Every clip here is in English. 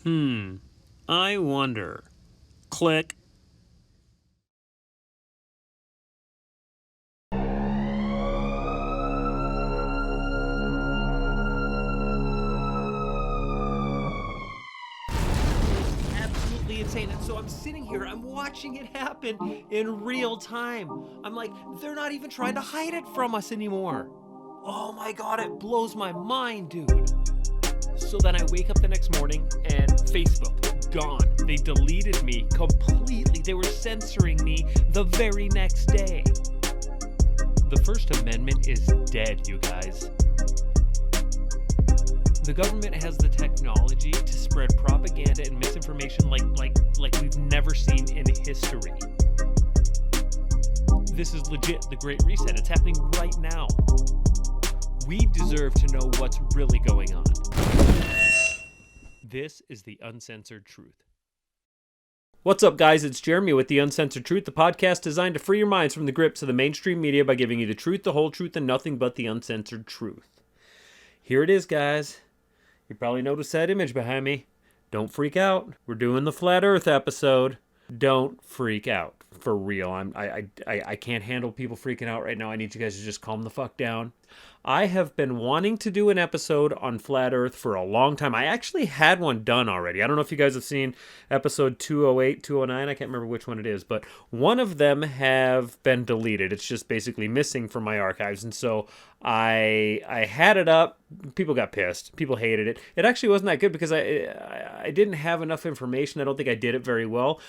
I wonder. Click. Absolutely insane. And so I'm sitting here, I'm watching it happen in real time. I'm like, they're not even trying to hide it from us anymore. Oh my god, it blows my mind, dude. So then I wake up the next morning and Facebook, gone. They deleted me completely. They were censoring me the very next day. The First Amendment is dead, you guys. The government has the technology to spread propaganda and misinformation like we've never seen in history. This is legit the Great Reset. It's happening right now. We deserve to know what's really going on. This is the Uncensored Truth. What's up, guys? It's Jeremy with the Uncensored Truth, the podcast designed to free your minds from the grips of the mainstream media by giving you the truth, the whole truth, and nothing but the uncensored truth. Here it is, guys. You probably noticed that image behind me. Don't freak out. We're doing the Flat Earth episode. Don't freak out. For real. I can't handle people freaking out right now. I need you guys to just calm the fuck down. I have been wanting to do an episode on Flat Earth for a long time. I actually had one done already. I don't know if you guys have seen episode 208, 209. I can't remember which one it is, but one of them have been deleted. It's just basically missing from my archives. And so I had it up. People got pissed. People hated it. It actually wasn't that good because I didn't have enough information. I don't think I did it very well.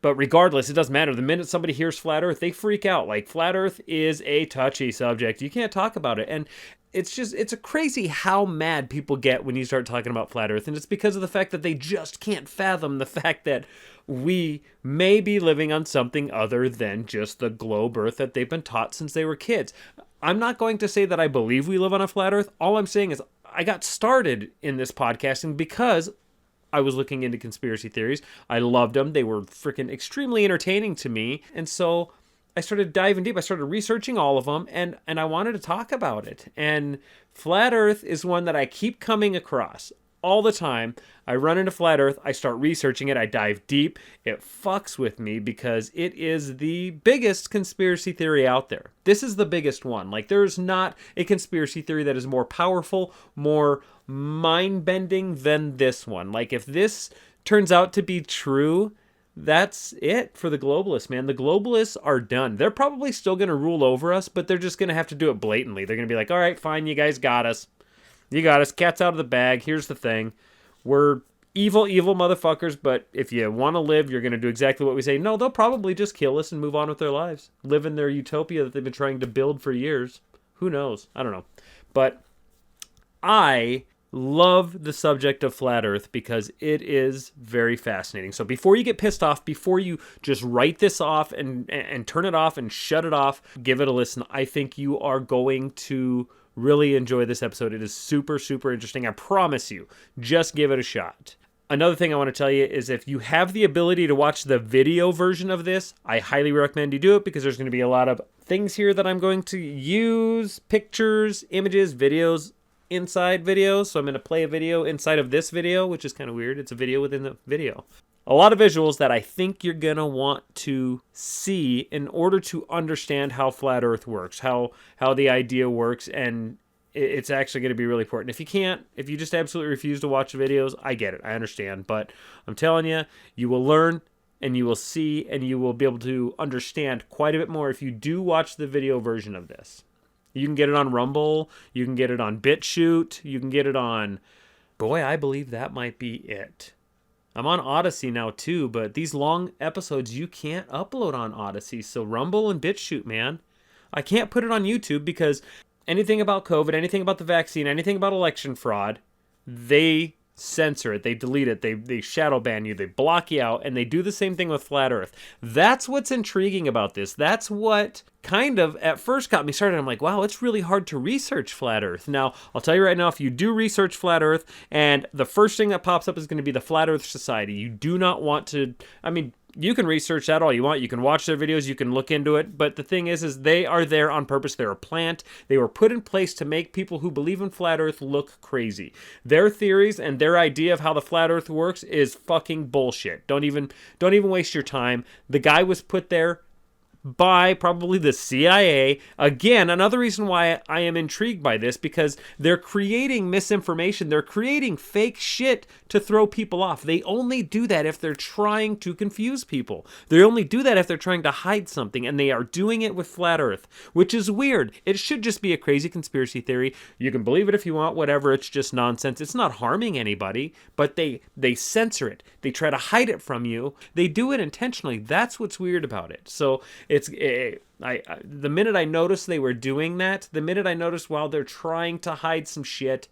But regardless, it doesn't matter. The minute somebody hears Flat Earth, they freak out. Like, Flat Earth is a touchy subject. You can't talk about it. And it's a crazy how mad people get when you start talking about Flat Earth. And it's because of the fact that they just can't fathom the fact that we may be living on something other than just the globe Earth that they've been taught since they were kids. I'm not going to say that I believe we live on a flat Earth. All I'm saying is I got started in this podcasting because I was looking into conspiracy theories. I loved them. They were freaking extremely entertaining to me. And so I started diving deep. I started researching all of them, and I wanted to talk about it. And Flat Earth is one that I keep coming across all the time. I run into Flat Earth. I start researching it. I dive deep. It fucks with me because it is the biggest conspiracy theory out there. This is the biggest one. Like, there's not a conspiracy theory that is more powerful, more mind-bending than this one. Like, if this turns out to be true, that's it for the globalists, man. The globalists are done. They're probably still going to rule over us, but they're just going to have to do it blatantly. They're going to be like, all right, fine, you guys got us. You got us. Cat's out of the bag. Here's the thing. We're evil, evil motherfuckers, but if you want to live, you're going to do exactly what we say. No, they'll probably just kill us and move on with their lives. Live in their utopia that they've been trying to build for years. Who knows? I don't know. But I love the subject of Flat Earth because it is very fascinating. So before you get pissed off, before you just write this off and turn it off and shut it off, give it a listen. I think you are going to really enjoy this episode. It is super, super interesting. I promise you. Just give it a shot. Another thing I want to tell you is if you have the ability to watch the video version of this, I highly recommend you do it because there's going to be a lot of things here that I'm going to use, pictures, images, videos, inside videos. So I'm going to play a video inside of this video, which is kind of weird. It's a video within the video. A lot of visuals that I think you're going to want to see in order to understand how Flat Earth works, how the idea works, and it's actually going to be really important. If you can't, if you just absolutely refuse to watch the videos, I get it. I understand. But I'm telling you, you will learn and you will see and you will be able to understand quite a bit more if you do watch the video version of this. You can get it on Rumble. You can get it on BitChute. You can get it on... Boy, I believe that might be it. I'm on Odyssey now too, but these long episodes you can't upload on Odyssey. So Rumble and BitChute, man. I can't put it on YouTube because anything about COVID, anything about the vaccine, anything about election fraud, they censor it, they delete it, they shadow ban you, they block you out, and they do the same thing with Flat Earth. That's what's intriguing about this. That's what kind of at first got me started. I'm like, wow, it's really hard to research Flat Earth. Now, I'll tell you right now, if you do research Flat Earth, and the first thing that pops up is going to be the Flat Earth Society, you do not want to, I mean, you can research that all you want. You can watch their videos. You can look into it. But the thing is they are there on purpose. They're a plant. They were put in place to make people who believe in flat Earth look crazy. Their theories and their idea of how the flat Earth works is fucking bullshit. Don't even waste your time. The guy was put there by probably the CIA. Again, another reason why I am intrigued by this, because they're creating misinformation. They're creating fake shit to throw people off. They only do that if they're trying to confuse people. They only do that if they're trying to hide something, and they are doing it with flat Earth, which is weird. It should just be a crazy conspiracy theory. You can believe it if you want, whatever. It's just nonsense. It's not harming anybody, but they censor it. They try to hide it from you. They do it intentionally. That's what's weird about it. So the minute I noticed they were doing that, the minute I noticed while they're trying to hide some shit,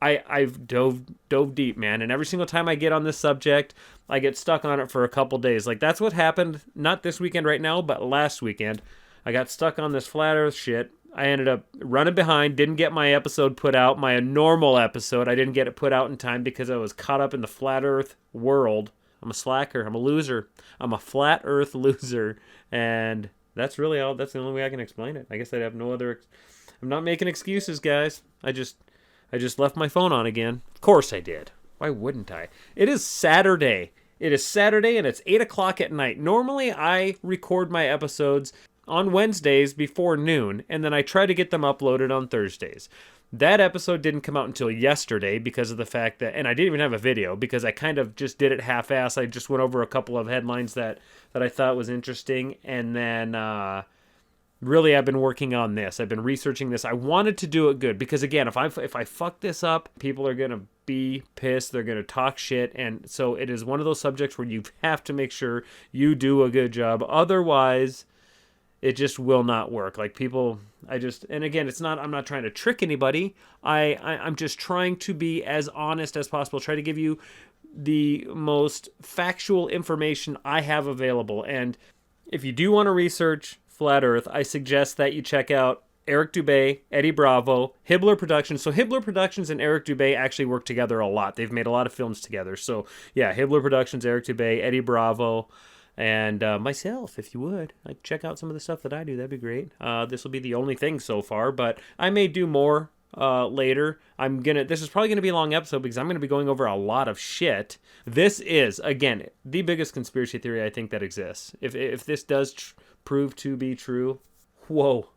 I've dove deep, man. And every single time I get on this subject, I get stuck on it for a couple days. Like, that's what happened, not this weekend right now, but last weekend. I got stuck on this flat Earth shit. I ended up running behind, didn't get my episode put out, my normal episode. I didn't get it put out in time because I was caught up in the flat Earth world. I'm a slacker. I'm a loser. I'm a flat Earth loser. And that's really all. That's the only way I can explain it. I guess I'd have no other. I'm not making excuses, guys. I just left my phone on again. Of course I did. Why wouldn't I? It is Saturday. It is Saturday and it's 8 o'clock at night. Normally I record my episodes on Wednesdays before noon, and then I try to get them uploaded on Thursdays. That episode didn't come out until yesterday because of the fact that, and I didn't even have a video because I kind of just did it half-ass. I just went over a couple of headlines that I thought was interesting, and then really I've been working on this. I've been researching this. I wanted to do it good because, again, if I fuck this up, people are going to be pissed. They're going to talk shit, and so it is one of those subjects where you have to make sure you do a good job. Otherwise, it just will not work. Like, people, and again, I'm not trying to trick anybody. I'm just trying to be as honest as possible. Try to give you the most factual information I have available. And if you do want to research flat Earth, I suggest that you check out Eric Dubay, Eddie Bravo, Hibbler Productions. So Hibbler Productions and Eric Dubay actually work together a lot. They've made a lot of films together. So yeah, Hibbler Productions, Eric Dubay, Eddie Bravo, and myself, if you would. Like, check out some of the stuff that I do. That'd be great. This will be the only thing so far, but I may do more later. This is probably gonna be a long episode because I'm gonna be going over a lot of shit. This is, again, the biggest conspiracy theory I think that exists. If this does prove to be true, whoa.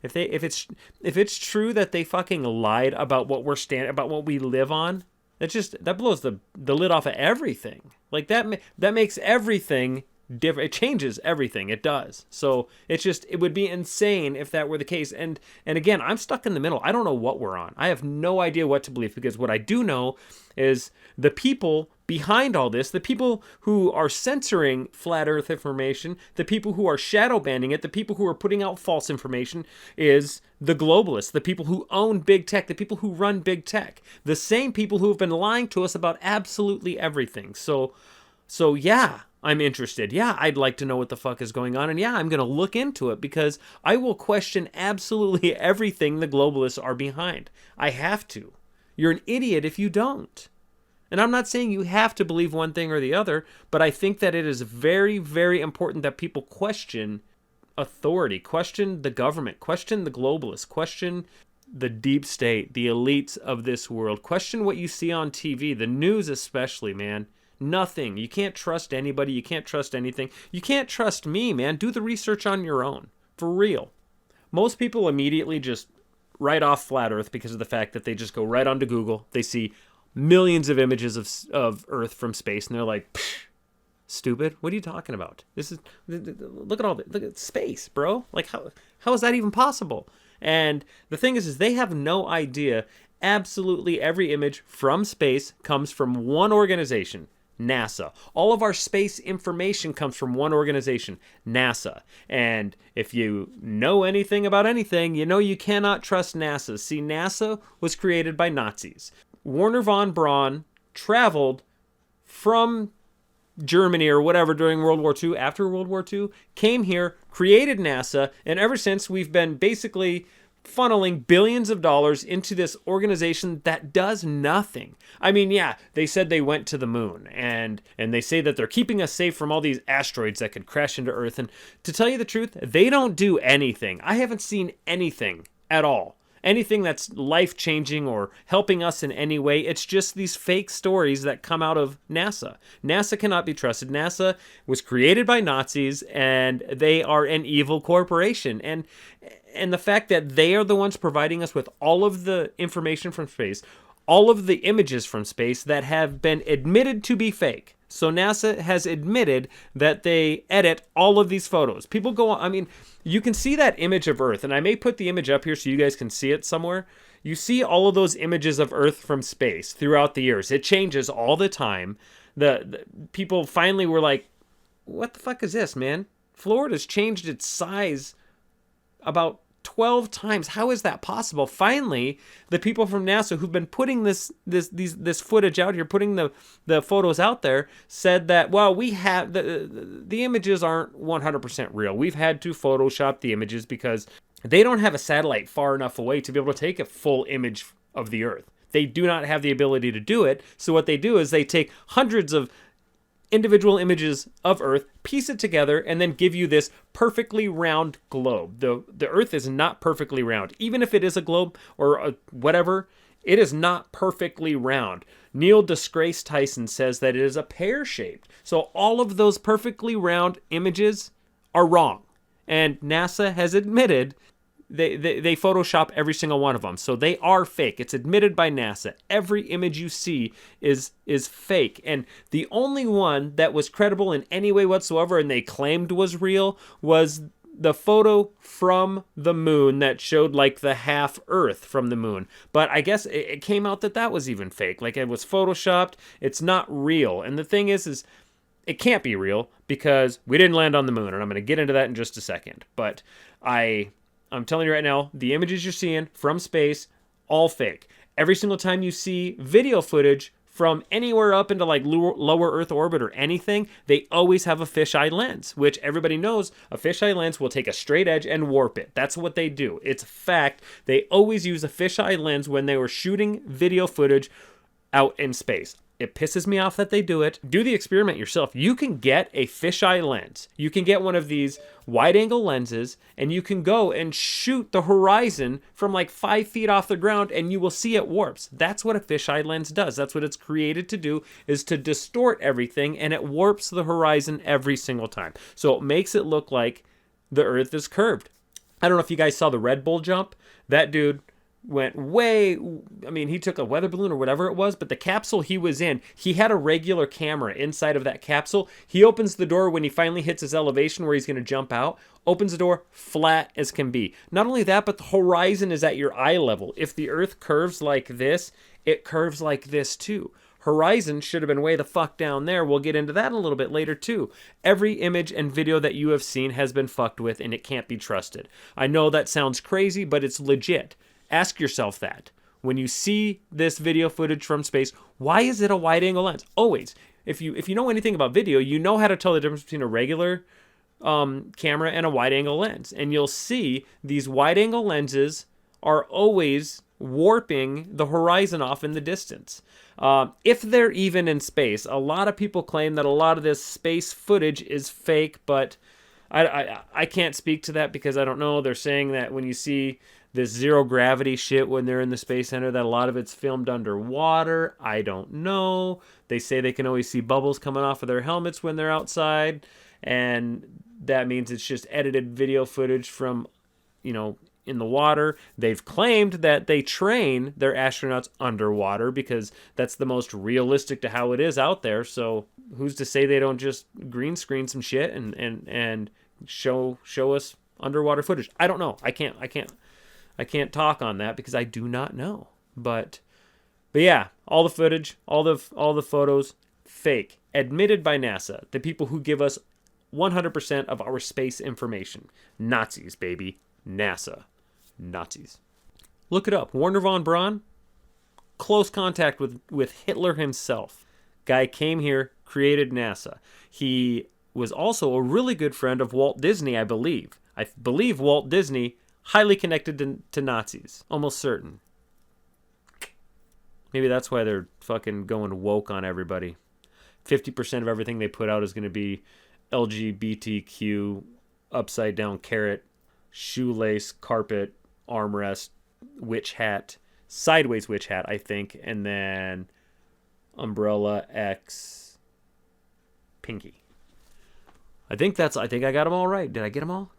If it's true that they fucking lied about what about what we live on, that blows the lid off of everything. Like, that makes everything different. It changes everything. It does. So it would be insane if that were the case. And again, I'm stuck in the middle. I don't know what we're on. I have no idea what to believe, because what I do know is the people behind all this, the people who are censoring flat Earth information, the people who are shadow banning it, the people who are putting out false information, is the globalists, the people who own big tech, the people who run big tech, the same people who have been lying to us about absolutely everything. So yeah, I'm interested. Yeah, I'd like to know what the fuck is going on. And yeah, I'm going to look into it, because I will question absolutely everything the globalists are behind. I have to. You're an idiot if you don't. And I'm not saying you have to believe one thing or the other, but I think that it is very, very important that people question authority, question the government, question the globalists, question the deep state, the elites of this world, question what you see on TV, the news especially, man. Nothing. You can't trust anybody. You can't trust anything. You can't trust me, man. Do the research on your own. For real. Most people immediately just write off flat Earth because of the fact that they just go right onto Google. They see millions of images of Earth from space, and they're like, stupid. What are you talking about? Look at space, bro. Like, how is that even possible? And the thing is they have no idea. Absolutely every image from space comes from one organization, NASA. All of our space information comes from one organization, NASA. And if you know anything about anything, you know you cannot trust NASA. See, NASA was created by Nazis. Wernher von Braun traveled from Germany or whatever during World War II, after World War II, came here, created NASA, and ever since we've been basically funneling billions of dollars into this organization that does nothing. I mean, yeah, they said they went to the moon, and they say that they're keeping us safe from all these asteroids that could crash into Earth. And to tell you the truth, they don't do anything. I haven't seen anything at all. Anything that's life-changing or helping us in any way. It's just these fake stories that come out of NASA. NASA cannot be trusted. NASA was created by Nazis, and they are an evil corporation. And the fact that they are the ones providing us with all of the information from space, all of the images from space that have been admitted to be fake. So NASA has admitted that they edit all of these photos. People go on, I mean, you can see that image of Earth, and I may put the image up here so you guys can see it somewhere. You see all of those images of Earth from space throughout the years. It changes all the time. The people finally were like, what the fuck is this, man? Florida's changed its size about 12 times. How is that possible? Finally, the people from NASA who've been putting this footage out here, putting the photos out there, said that, well, we have the images aren't 100% real. We've had to Photoshop the images because they don't have a satellite far enough away to be able to take a full image of the Earth. They do not have the ability to do it. So what they do is they take hundreds of individual images of Earth, piece it together, and then give you this perfectly round globe. The Earth is not perfectly round. Even if it is a globe or whatever, it is not perfectly round. Neil deGrasse Tyson says that it is a pear-shaped. So all of those perfectly round images are wrong. And NASA has admitted they Photoshop every single one of them. So they are fake. It's admitted by NASA. Every image you see is fake. And the only one that was credible in any way whatsoever and they claimed was real was the photo from the moon that showed like the half Earth from the moon. But I guess it came out that was even fake. Like it was Photoshopped. It's not real. And the thing is it can't be real because we didn't land on the moon. And I'm going to get into that in just a second. But I'm telling you right now, the images you're seeing from space, all fake. Every single time you see video footage from anywhere up into like lower Earth orbit or anything, they always have a fisheye lens, which everybody knows a fisheye lens will take a straight edge and warp it. That's what they do. It's a fact. They always use a fisheye lens when they were shooting video footage out in space. It pisses me off that they do it. Do the experiment yourself. You can get a fisheye lens. You can get one of these wide-angle lenses, and you can go and shoot the horizon from like 5 feet off the ground, and you will see it warps. That's what a fisheye lens does. That's what it's created to do, is to distort everything, and it warps the horizon every single time. So it makes it look like the Earth is curved. I don't know if you guys saw the Red Bull jump. That dude went way, I mean, he took a weather balloon or whatever it was, but the capsule he was in, he had a regular camera inside of that capsule. He opens the door when he finally hits his elevation where he's going to jump out, opens the door flat as can be. Not only that, but the horizon is at your eye level. If the Earth curves like this, it curves like this too. Horizon should have been way the fuck down there. We'll get into that a little bit later too. Every image and video that you have seen has been fucked with and it can't be trusted. I know that sounds crazy, but it's legit. Ask yourself that. When you see this video footage from space, why is it a wide-angle lens? Always. If you know anything about video, you know how to tell the difference between a regular camera and a wide-angle lens. And you'll see these wide-angle lenses are always warping the horizon off in the distance. If they're even in space, a lot of people claim that a lot of this space footage is fake, but I can't speak to that because I don't know. They're saying that when you see this zero gravity shit when they're in the Space Center, that a lot of it's filmed underwater. I don't know. They say they can always see bubbles coming off of their helmets when they're outside, and that means it's just edited video footage from, in the water. They've claimed that they train their astronauts underwater because that's the most realistic to how it is out there. So who's to say they don't just green screen some shit and show us underwater footage? I don't know. I can't talk on that because I do not know. But yeah, all the footage, all the photos, fake. Admitted by NASA, the people who give us 100% of our space information. Nazis, baby. NASA. Nazis. Look it up. Wernher von Braun, close contact with Hitler himself. Guy came here, created NASA. He was also a really good friend of Walt Disney, I believe. I believe Walt Disney highly connected to Nazis. Almost certain. Maybe that's why they're fucking going woke on everybody. 50% of everything they put out is going to be LGBTQ, upside down carrot, shoelace, carpet, armrest, witch hat, sideways witch hat, I think, and then umbrella X pinky. I think I got them all right. Did I get them all?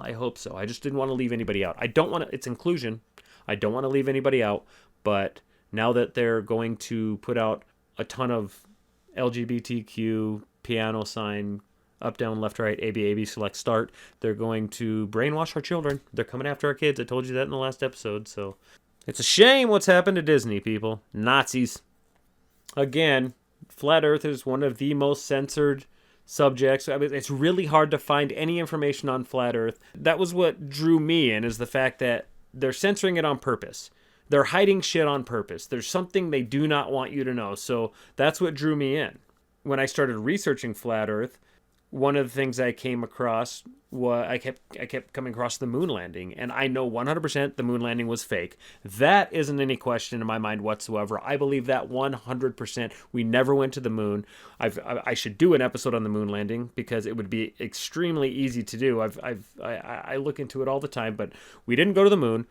I hope so. I just didn't want to leave anybody out. I don't want to, it's inclusion. I don't want to leave anybody out, but now that they're going to put out a ton of LGBTQ, piano sign, up, down, left, right, A, B, A, B, select, start, they're going to brainwash our children. They're coming after our kids. I told you that in the last episode, so it's a shame what's happened to Disney, people. Nazis. Again, Flat Earth is one of the most censored subjects. I mean, it's really hard to find any information on Flat Earth. That was what drew me in, is the fact that they're censoring it on purpose. They're hiding shit on purpose. There's something they do not want you to know. So that's what drew me in. When I started researching Flat Earth, one of the things I came across was I kept coming across the moon landing, and I know 100% the moon landing was fake. That isn't any question in my mind whatsoever. I believe that 100%. We never went to the moon. I should do an episode on the moon landing because it would be extremely easy to do. I look into it all the time, but we didn't go to the moon.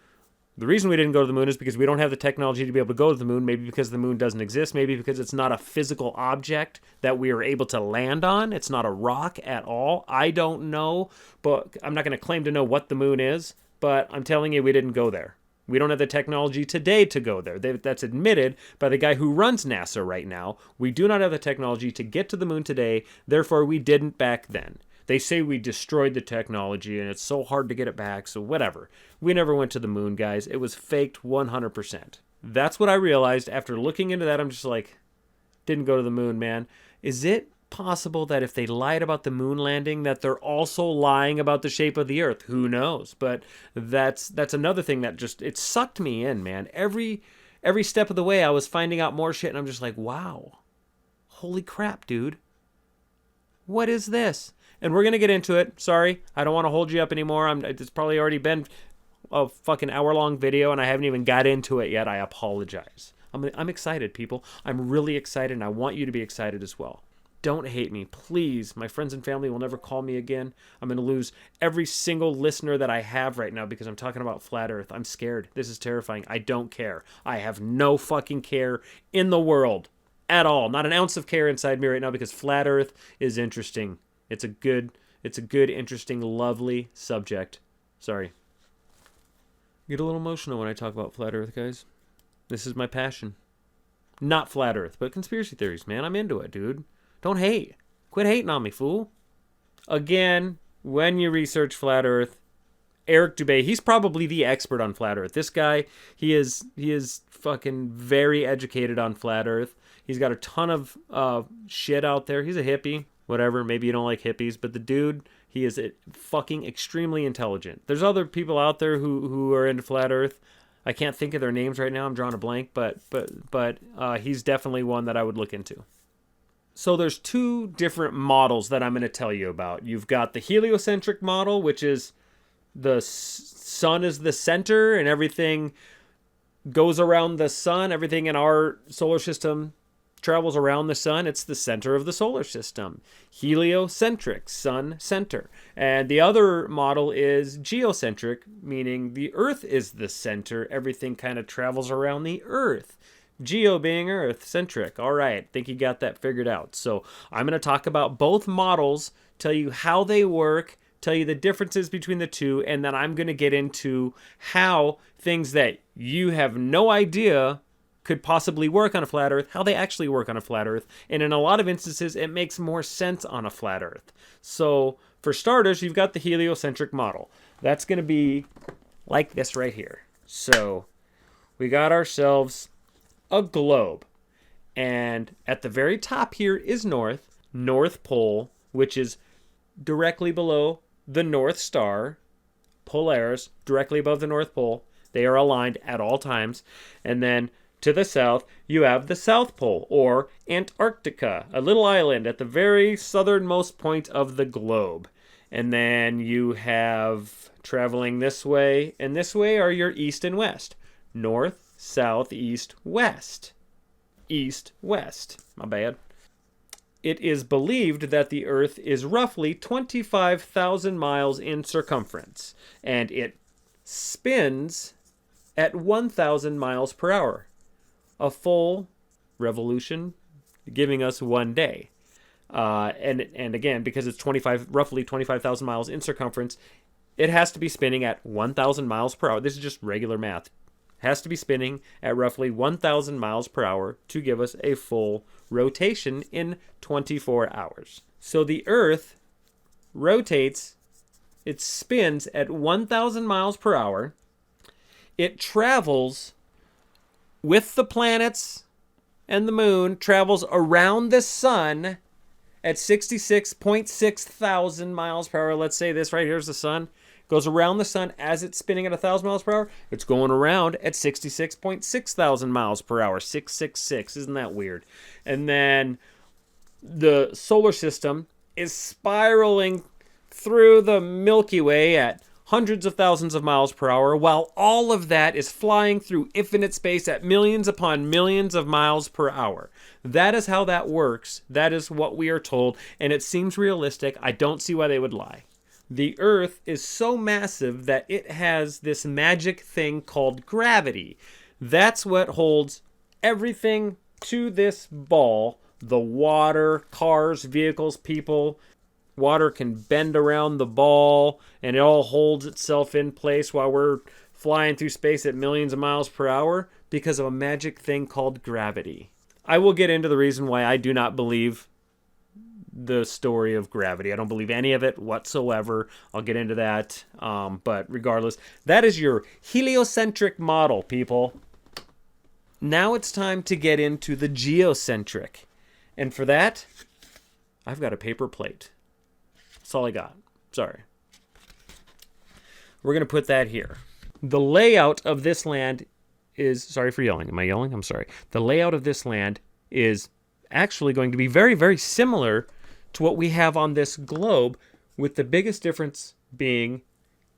The reason we didn't go to the moon is because we don't have the technology to be able to go to the moon, maybe because the moon doesn't exist, maybe because it's not a physical object that we are able to land on. It's not a rock at all. I don't know, but I'm not going to claim to know what the moon is, but I'm telling you we didn't go there. We don't have the technology today to go there. That's admitted by the guy who runs NASA right now. We do not have the technology to get to the moon today, therefore we didn't back then. They say we destroyed the technology and it's so hard to get it back, so whatever. We never went to the moon, guys. It was faked 100%. That's what I realized after looking into that. I'm just like, didn't go to the moon, man. Is it possible that if they lied about the moon landing, that they're also lying about the shape of the Earth? Who knows? But that's another thing that just, it sucked me in, man. Every step of the way, I was finding out more shit, and I'm just like, wow. Holy crap, dude. What is this? And we're going to get into it. Sorry, I don't want to hold you up anymore. It's probably already been a fucking hour-long video, and I haven't even got into it yet. I apologize. I'm excited, people. I'm really excited, and I want you to be excited as well. Don't hate me, please. My friends and family will never call me again. I'm going to lose every single listener that I have right now because I'm talking about Flat Earth. I'm scared. This is terrifying. I don't care. I have no fucking care in the world at all. Not an ounce of care inside me right now because Flat Earth is interesting. It's a good, interesting, lovely subject. Sorry. I get a little emotional when I talk about Flat Earth, guys. This is my passion. Not Flat Earth, but conspiracy theories, man. I'm into it, dude. Don't hate. Quit hating on me, fool. Again, when you research Flat Earth, Eric Dubay, he's probably the expert on Flat Earth. This guy, he is fucking very educated on Flat Earth. He's got a ton of shit out there. He's a hippie. Whatever, maybe you don't like hippies, but the dude, he is fucking extremely intelligent. There's other people out there who are into Flat Earth. I can't think of their names right now. I'm drawing a blank, but he's definitely one that I would look into. So there's two different models that I'm going to tell you about. You've got the heliocentric model, which is the sun is the center and everything goes around the sun. Everything in our solar system travels around the sun. It's the center of the solar system. Heliocentric, sun center. And the other model is geocentric, meaning the Earth is the center. Everything kind of travels around the Earth. Geo being Earth centric. All right, think you got that figured out. So I'm going to talk about both models, tell you how they work, tell you the differences between the two, and then I'm going to get into how things that you have no idea could possibly work on a flat Earth, how they actually work on a flat Earth, and in a lot of instances, it makes more sense on a flat Earth. So, for starters, you've got the heliocentric model. That's going to be like this right here. So, we got ourselves a globe, and at the very top here is North Pole, which is directly below the North Star, Polaris, directly above the North Pole. They are aligned at all times, and then to the south, you have the South Pole, or Antarctica, a little island at the very southernmost point of the globe. And then you have traveling this way and this way are your east and west. North, south, east, west. East, west. My bad. It is believed that the Earth is roughly 25,000 miles in circumference, and it spins at 1,000 miles per hour. A full revolution, giving us 1 day. And again, because it's roughly 25,000 miles in circumference, it has to be spinning at 1,000 miles per hour. This is just regular math. Has to be spinning at roughly 1,000 miles per hour to give us a full rotation in 24 hours. So the Earth rotates, it spins at 1,000 miles per hour. It travels with the planets and the moon, travels around the sun at 66.6 thousand miles per hour. Let's say this right here is the sun. Goes around the sun as it's spinning at 1,000 miles per hour. It's going around at 66.6 thousand miles per hour. 666. Isn't that weird? And then the solar system is spiraling through the Milky Way at hundreds of thousands of miles per hour, while all of that is flying through infinite space at millions upon millions of miles per hour. That is how that works. That is what we are told, and it seems realistic. I don't see why they would lie. The Earth is so massive that it has this magic thing called gravity. That's what holds everything to this ball. The water, cars, vehicles, people. Water can bend around the ball, and it all holds itself in place while we're flying through space at millions of miles per hour because of a magic thing called gravity. I will get into the reason why I do not believe the story of gravity. I don't believe any of it whatsoever. I'll get into that. But regardless, that is your heliocentric model, people. Now it's time to get into the geocentric. And for that, I've got a paper plate. That's all I got. Sorry. We're going to put that here. The layout of this land is... Sorry for yelling. Am I yelling? I'm sorry. The layout of this land is actually going to be very, very similar to what we have on this globe, with the biggest difference being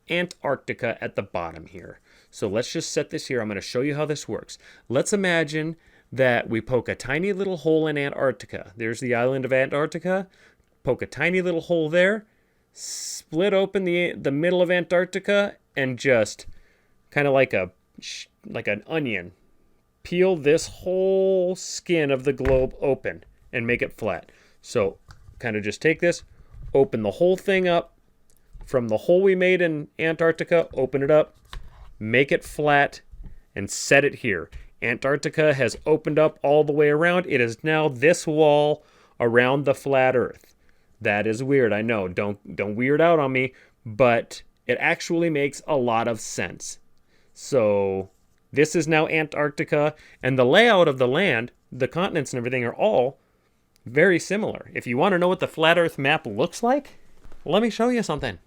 Antarctica at the bottom here. So let's just set this here. I'm going to show you how this works. Let's imagine that we poke a tiny little hole in Antarctica. There's the island of Antarctica. Poke a tiny little hole there, split open the middle of Antarctica, and just kind of like an onion, peel this whole skin of the globe open and make it flat. So kind of just take this, open the whole thing up from the hole we made in Antarctica, open it up, make it flat, and set it here. Antarctica has opened up all the way around. It is now this wall around the flat Earth. That is weird, I know. Don't weird out on me, but it actually makes a lot of sense. So this is now Antarctica, and the layout of the land, the continents and everything are all very similar. If you want to know what the flat Earth map looks like, let me show you something.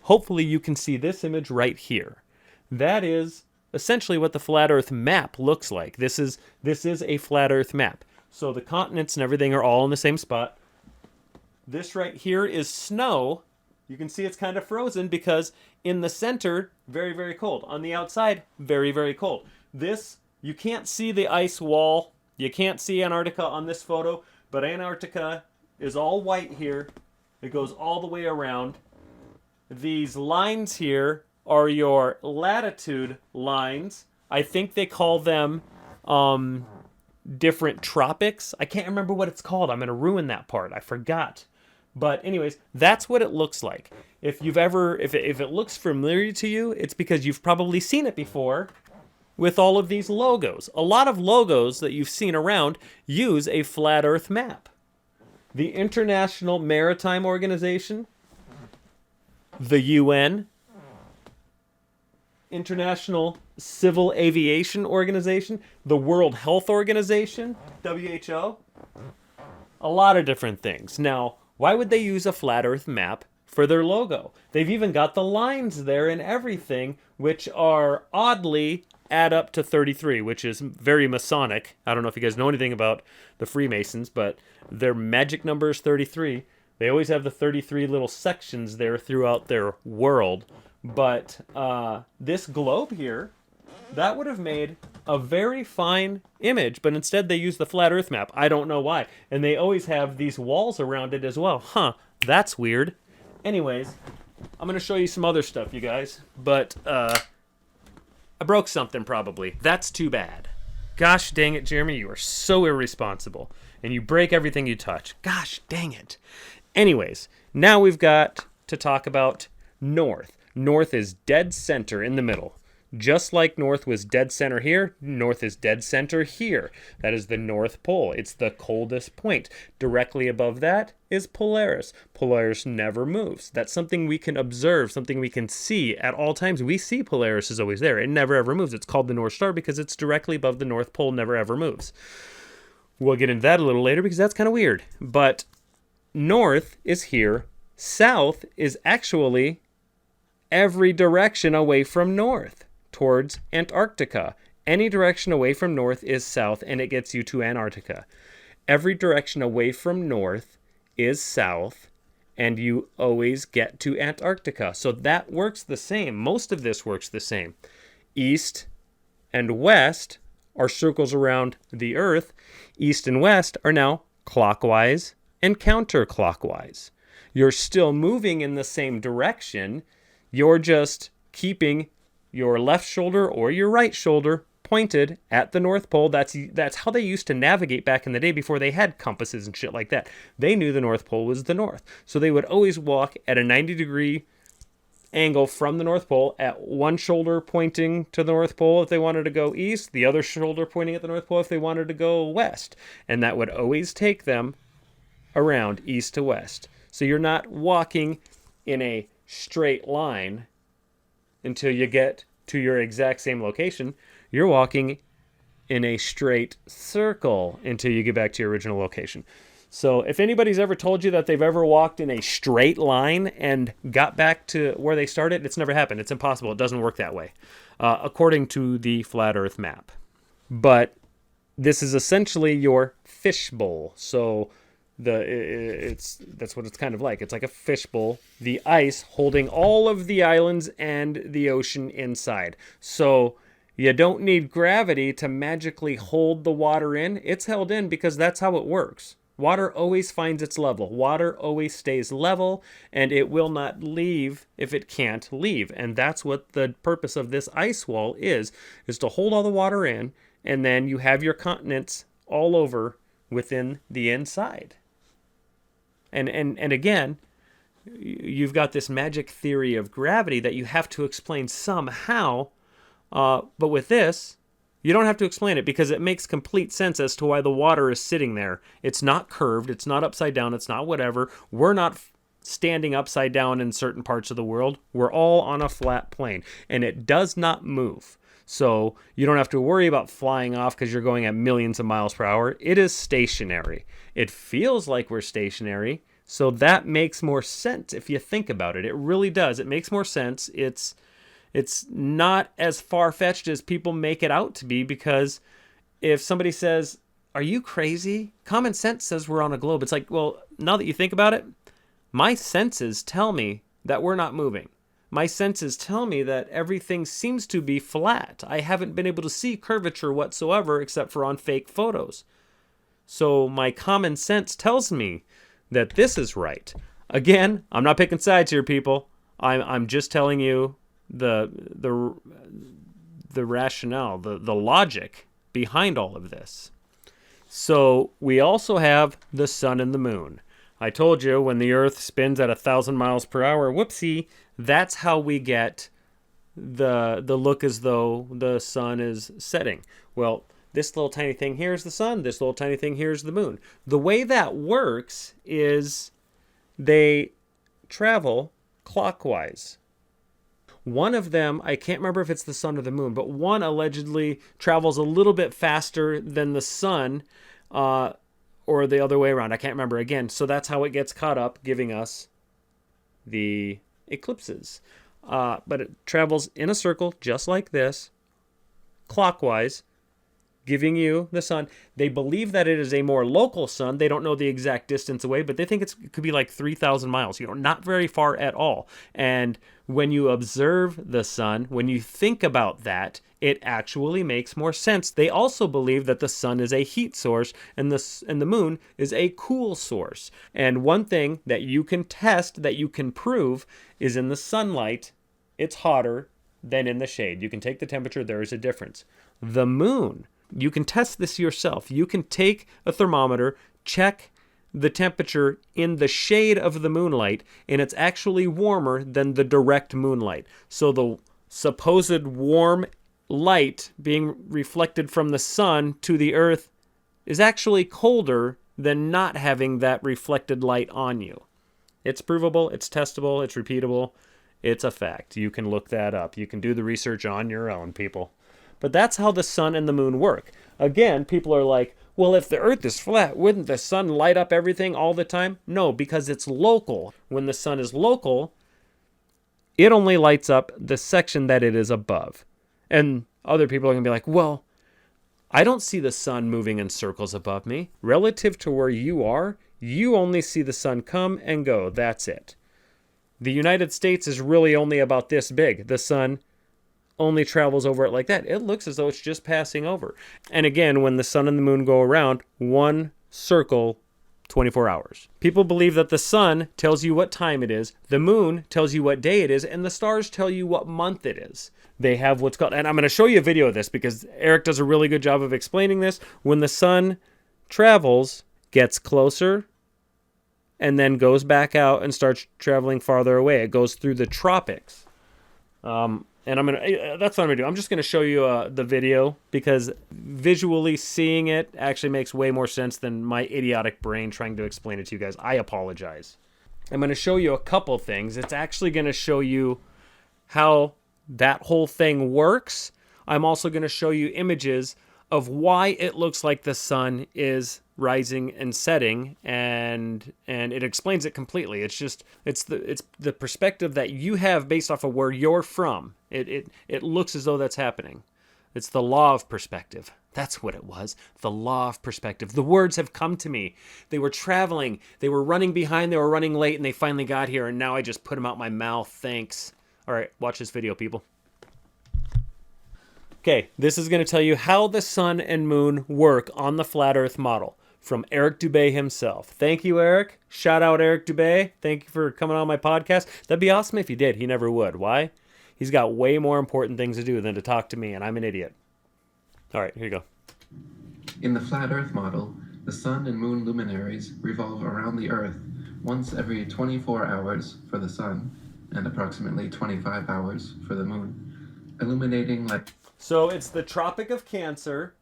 Hopefully you can see this image right here. That is essentially what the flat Earth map looks like. This is a flat Earth map. So the continents and everything are all in the same spot. This right here is snow. You can see it's kind of frozen because in the center, very, very cold. On the outside, very, very cold. This, you can't see the ice wall. You can't see Antarctica on this photo, but Antarctica is all white here. It goes all the way around. These lines here are your latitude lines. I think they call them different tropics. I can't remember what it's called. I'm going to ruin that part. I forgot. But anyways, that's what it looks like. If it looks familiar to you, it's because you've probably seen it before with all of these logos. A lot of logos that you've seen around use a flat Earth map. The International Maritime Organization, the UN, International Civil Aviation Organization, the World Health Organization, WHO, a lot of different things. Now, why would they use a flat Earth map for their logo? They've even got the lines there and everything, which are oddly add up to 33, which is very Masonic. I don't know if you guys know anything about the Freemasons, but their magic number is 33. They always have the 33 little sections there throughout their world. But this globe here, that would have made a very fine image, but instead they use the flat earth map. I don't know why. And they always have these walls around it as well. Huh, that's weird. Anyways, I'm going to show you some other stuff, you guys. But I broke something probably. That's too bad. Gosh dang it, Jeremy, you are so irresponsible. And you break everything you touch. Gosh dang it. Anyways, now we've got to talk about north. North is dead center in the middle. Just like north was dead center here, north is dead center here. That is the North Pole. It's the coldest point. Directly above that is Polaris. Polaris never moves. That's something we can observe, something we can see at all times. We see Polaris is always there. It never ever moves. It's called the North Star because it's directly above the North Pole, never ever moves. We'll get into that a little later because that's kind of weird. But north is here. South is actually every direction away from north towards Antarctica. Any direction away from north is south, and it gets you to Antarctica. Every direction away from north is south, and you always get to Antarctica. So that works the same. Most of this works the same. East and west are circles around the Earth. East and west are now clockwise and counterclockwise. You're still moving in the same direction. You're just keeping your left shoulder or your right shoulder pointed at the North Pole. That's how they used to navigate back in the day before they had compasses and shit like that. They knew the North Pole was the north. So they would always walk at a 90-degree angle from the North Pole, at one shoulder pointing to the North Pole if they wanted to go east, the other shoulder pointing at the North Pole if they wanted to go west. And that would always take them around east to west. So you're not walking in a straight line until you get to your exact same location. You're walking in a straight circle until you get back to your original location. So if anybody's ever told you that they've ever walked in a straight line and got back to where they started, it's never happened. It's impossible. It doesn't work that way, according to the flat earth map. But this is essentially your fishbowl. So that's what it's kind of like. It's like a fishbowl, the ice holding all of the islands and the ocean inside. So you don't need gravity to magically hold the water in. It's held in because that's how it works. Water always finds its level. Water always stays level, and it will not leave if it can't leave. And that's what the purpose of this ice wall is to hold all the water in, and then you have your continents all over within the inside. And again, you've got this magic theory of gravity that you have to explain somehow. But with this, you don't have to explain it because it makes complete sense as to why the water is sitting there. It's not curved. It's not upside down. It's not whatever. We're not standing upside down in certain parts of the world. We're all on a flat plane, and it does not move. So you don't have to worry about flying off because you're going at millions of miles per hour. It is stationary. It feels like we're stationary, so that makes more sense if you think about it. It really does. It makes more sense. It's not as far-fetched as people make it out to be, because if somebody says, "Are you crazy? Common sense says we're on a globe." It's like, well, now that you think about it, my senses tell me that we're not moving. My senses tell me that everything seems to be flat. I haven't been able to see curvature whatsoever except for on fake photos. So my common sense tells me that this is right. Again, I'm not picking sides here, people. I'm just telling you the rationale, the logic behind all of this. So we also have the sun and the moon. I told you when the Earth spins at 1,000 miles per hour, whoopsie, that's how we get the look as though the sun is setting. Well, this little tiny thing here is the sun. This little tiny thing here is the moon. The way that works is they travel clockwise. One of them, I can't remember if it's the sun or the moon, but one allegedly travels a little bit faster than the sun, or the other way around. I can't remember again. So that's how it gets caught up, giving us the eclipses. But it travels in a circle just like this, clockwise, giving you the sun. They believe that it is a more local sun. They don't know the exact distance away, but they think it could be like 3,000 miles, not very far at all. And when you observe the sun, when you think about that, it actually makes more sense. They also believe that the sun is a heat source and the moon is a cool source. And one thing that you can test, that you can prove, is in the sunlight, it's hotter than in the shade. You can take the temperature, there is a difference. The moon, you can test this yourself. You can take a thermometer, check the temperature in the shade of the moonlight, and it's actually warmer than the direct moonlight. So the supposed warm light being reflected from the sun to the earth is actually colder than not having that reflected light on you. It's provable, it's testable, it's repeatable, it's a fact. You can look that up. You can do the research on your own, people. But that's how the sun and the moon work. Again, people are like, well, if the earth is flat, wouldn't the sun light up everything all the time? No, because it's local. When the sun is local, it only lights up the section that it is above. And other people are going to be like, well, I don't see the sun moving in circles above me. Relative to where you are, you only see the sun come and go. That's it. The United States is really only about this big. The sun only travels over it like that. It looks as though it's just passing over. And again, when the sun and the moon go around, one circle, 24 hours. People believe that the sun tells you what time it is, the moon tells you what day it is, and the stars tell you what month it is. They have what's called, and I'm going to show you a video of this because Eric does a really good job of explaining this. When the sun travels, gets closer, and then goes back out and starts traveling farther away. It goes through the tropics. And that's what I'm going to do. I'm just going to show you the video because visually seeing it actually makes way more sense than my idiotic brain trying to explain it to you guys. I apologize. I'm going to show you a couple things. It's actually going to show you how that whole thing works. I'm also going to show you images of why it looks like the sun is rising and setting, and it explains it completely. It's the perspective that you have based off of where you're from. It looks as though that's happening. It's the law of perspective. That's what it was. The law of perspective. The words have come to me. They were traveling. They were running behind. They were running late, and they finally got here, and now I just put them out my mouth. Thanks. All right, watch this video, people. Okay, this is going to tell you how the sun and moon work on the flat earth model from Eric Dubay himself. Thank you, Eric. Shout out Eric Dubay. Thank you for coming on my podcast. That'd be awesome if he did. He never would. Why? He's got way more important things to do than to talk to me, and I'm an idiot. All right, here you go. In the flat earth model, the sun and moon luminaries revolve around the earth once every 24 hours for the sun and approximately 25 hours for the moon, illuminating like... So it's the Tropic of Cancer,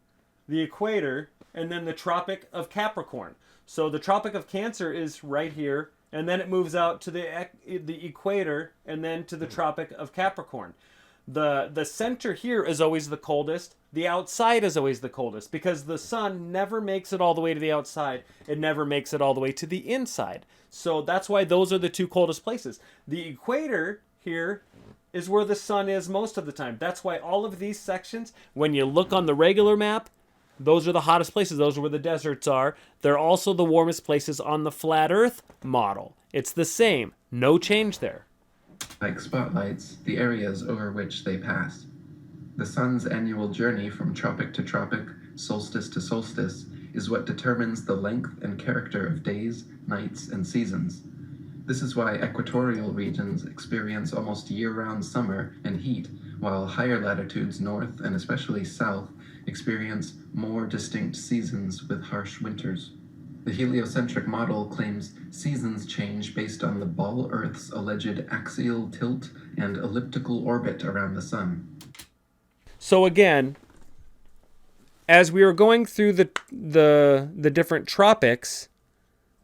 the equator, and then the Tropic of Capricorn. So the Tropic of Cancer is right here, and then it moves out to the equator, and then to the Tropic of Capricorn. The center here is always the coldest. The outside is always the coldest because the sun never makes it all the way to the outside. It never makes it all the way to the inside. So that's why those are the two coldest places. The equator here is where the sun is most of the time. That's why all of these sections, when you look on the regular map, those are the hottest places. Those are where the deserts are. They're also the warmest places on the flat earth model. It's the same. No change there. Like spotlights, the areas over which they pass. The sun's annual journey from tropic to tropic, solstice to solstice, is what determines the length and character of days, nights, and seasons. This is why equatorial regions experience almost year-round summer and heat, while higher latitudes north and especially south experience more distinct seasons with harsh winters. The heliocentric model claims seasons change based on the ball Earth's alleged axial tilt and elliptical orbit around the sun. So again, as we are going through the different tropics,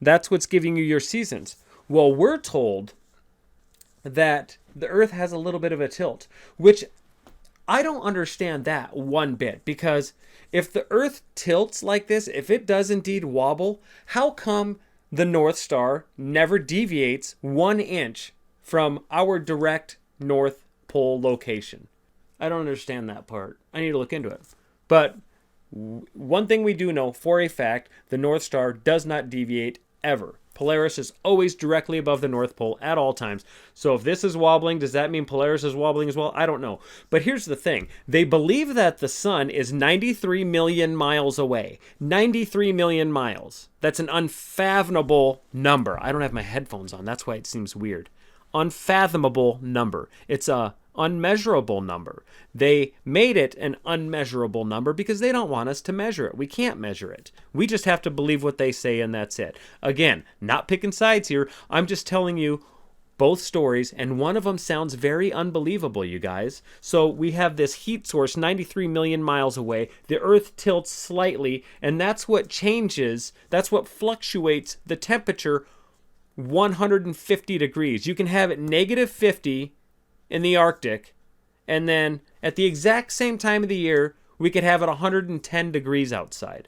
that's what's giving you your seasons. Well, we're told that the Earth has a little bit of a tilt, which I don't understand that one bit, because if the Earth tilts like this, if it does indeed wobble, how come the North Star never deviates 1 inch from our direct North Pole location? I don't understand that part. I need to look into it. But One thing we do know for a fact, the North Star does not deviate ever. Polaris is always directly above the North Pole at all times. So if this is wobbling, does that mean Polaris is wobbling as well? I don't know. But here's the thing. They believe that the sun is 93 million miles away. 93 million miles. That's an unfathomable number. I don't have my headphones on. That's why it seems weird. Unfathomable number. It's a unmeasurable number. They made it an unmeasurable number because they don't want us to measure it. We can't measure it. We just have to believe what they say, and that's it. Again, not picking sides here. I'm just telling you both stories, and one of them sounds very unbelievable, you guys. So we have this heat source 93 million miles away. The Earth tilts slightly, and that's what changes, that's what fluctuates the temperature 150 degrees. You can have it negative 50 in the Arctic, and then at the exact same time of the year, we could have it 110 degrees outside.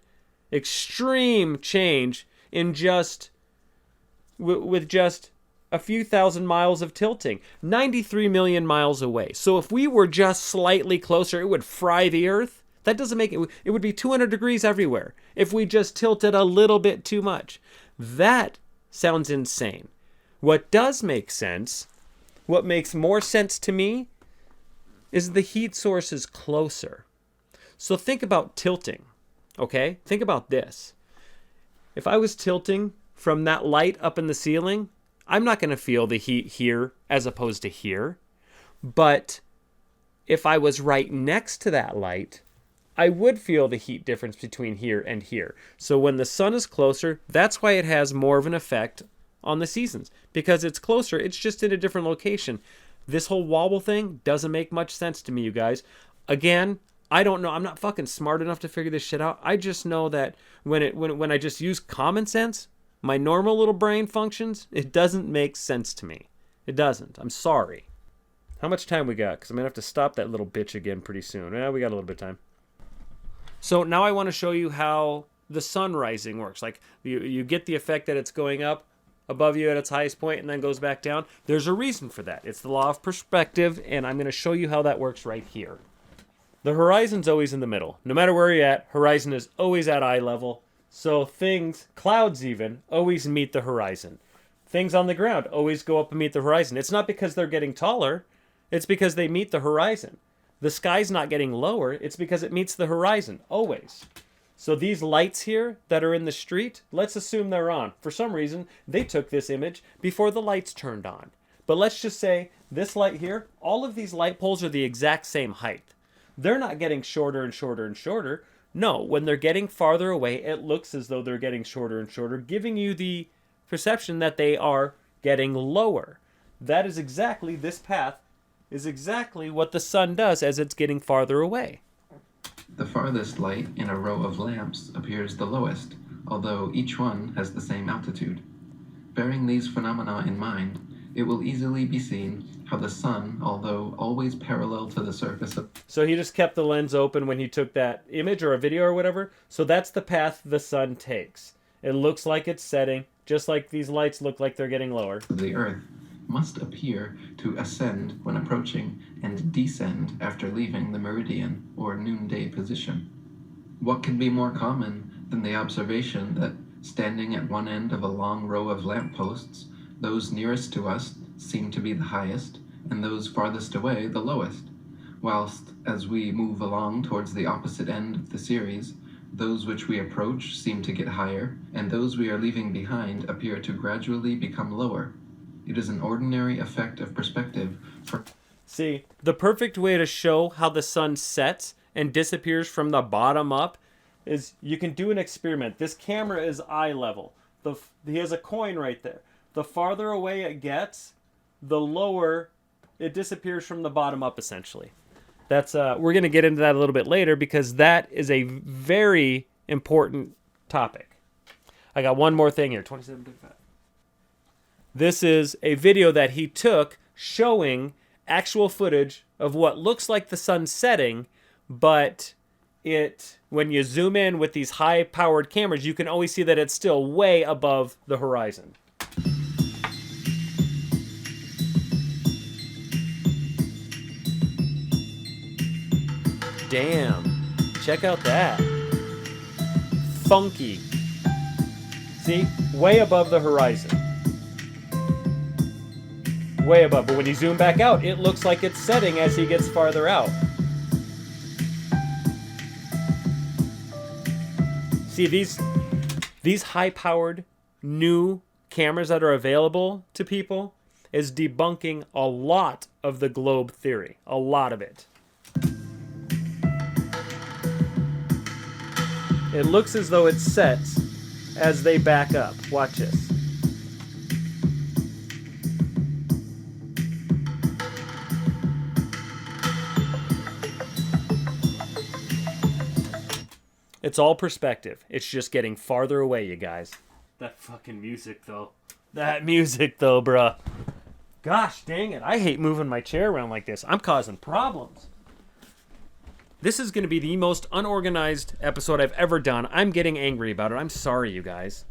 Extreme change in with just a few thousand miles of tilting. 93 million miles away. So if we were just slightly closer, it would fry the Earth. That doesn't make it, it would be 200 degrees everywhere if we just tilted a little bit too much. That sounds insane. What does make sense, what makes more sense to me, is the heat source is closer. So think about tilting, okay? Think about this. If I was tilting from that light up in the ceiling, I'm not going to feel the heat here as opposed to here. But if I was right next to that light, I would feel the heat difference between here and here. So when the sun is closer, that's why it has more of an effect on the seasons. Because it's closer, it's just in a different location. This whole wobble thing doesn't make much sense to me, you guys. Again, I don't know. I'm not fucking smart enough to figure this shit out. I just know that when I just use common sense, my normal little brain functions, it doesn't make sense to me. It doesn't. I'm sorry. How much time we got? Because I'm going to have to stop that little bitch again pretty soon. We got a little bit of time. So now I want to show you how the sun rising works. Like you get the effect that it's going up above you at its highest point and then goes back down. There's a reason for that. It's the law of perspective, and I'm going to show you how that works right here. The horizon's always in the middle. No matter where you're at, horizon is always at eye level. So things, clouds even, always meet the horizon. Things on the ground always go up and meet the horizon. It's not because they're getting taller. It's because they meet the horizon. The sky's not getting lower. It's because it meets the horizon, always. So these lights here that are in the street, let's assume they're on. For some reason, they took this image before the lights turned on. But let's just say this light here, all of these light poles are the exact same height. They're not getting shorter and shorter and shorter. No, when they're getting farther away, it looks as though they're getting shorter and shorter, giving you the perception that they are getting lower. That is exactly, this path is exactly what the sun does as it's getting farther away. The farthest light in a row of lamps appears the lowest, although each one has the same altitude. Bearing these phenomena in mind, it will easily be seen how the sun, although always parallel to the surface of... So he just kept the lens open when he took that image or a video or whatever. So that's the path the sun takes. It looks like it's setting, just like these lights look like they're getting lower. The Earth must appear to ascend when approaching and descend after leaving the meridian or noonday position. What can be more common than the observation that, standing at one end of a long row of lampposts, those nearest to us seem to be the highest, and those farthest away the lowest, whilst, as we move along towards the opposite end of the series, those which we approach seem to get higher, and those we are leaving behind appear to gradually become lower. It is an ordinary effect of perspective for... See, the perfect way to show how the sun sets and disappears from the bottom up is you can do an experiment. This camera is eye level. He has a coin right there. The farther away it gets, the lower it disappears from the bottom up, essentially. That's we're going to get into that a little bit later because that is a very important topic. I got one more thing here. 27:55. This is a video that he took showing actual footage of what looks like the sun setting, but when you zoom in with these high-powered cameras, you can always see that it's still way above the horizon. Damn. Check out that. funky. See? Way above the horizon. Way above. But when you zoom back out, it looks like it's setting as he gets farther out. See, these high-powered new cameras that are available to people is debunking a lot of the globe theory. A lot of it. It looks as though it sets as they back up. Watch this. It's all perspective. It's just getting farther away, you guys. That fucking music, though. That music, though, bruh. Gosh dang it. I hate moving my chair around like this. I'm causing problems. This is going to be the most unorganized episode I've ever done. I'm getting angry about it. I'm sorry, you guys.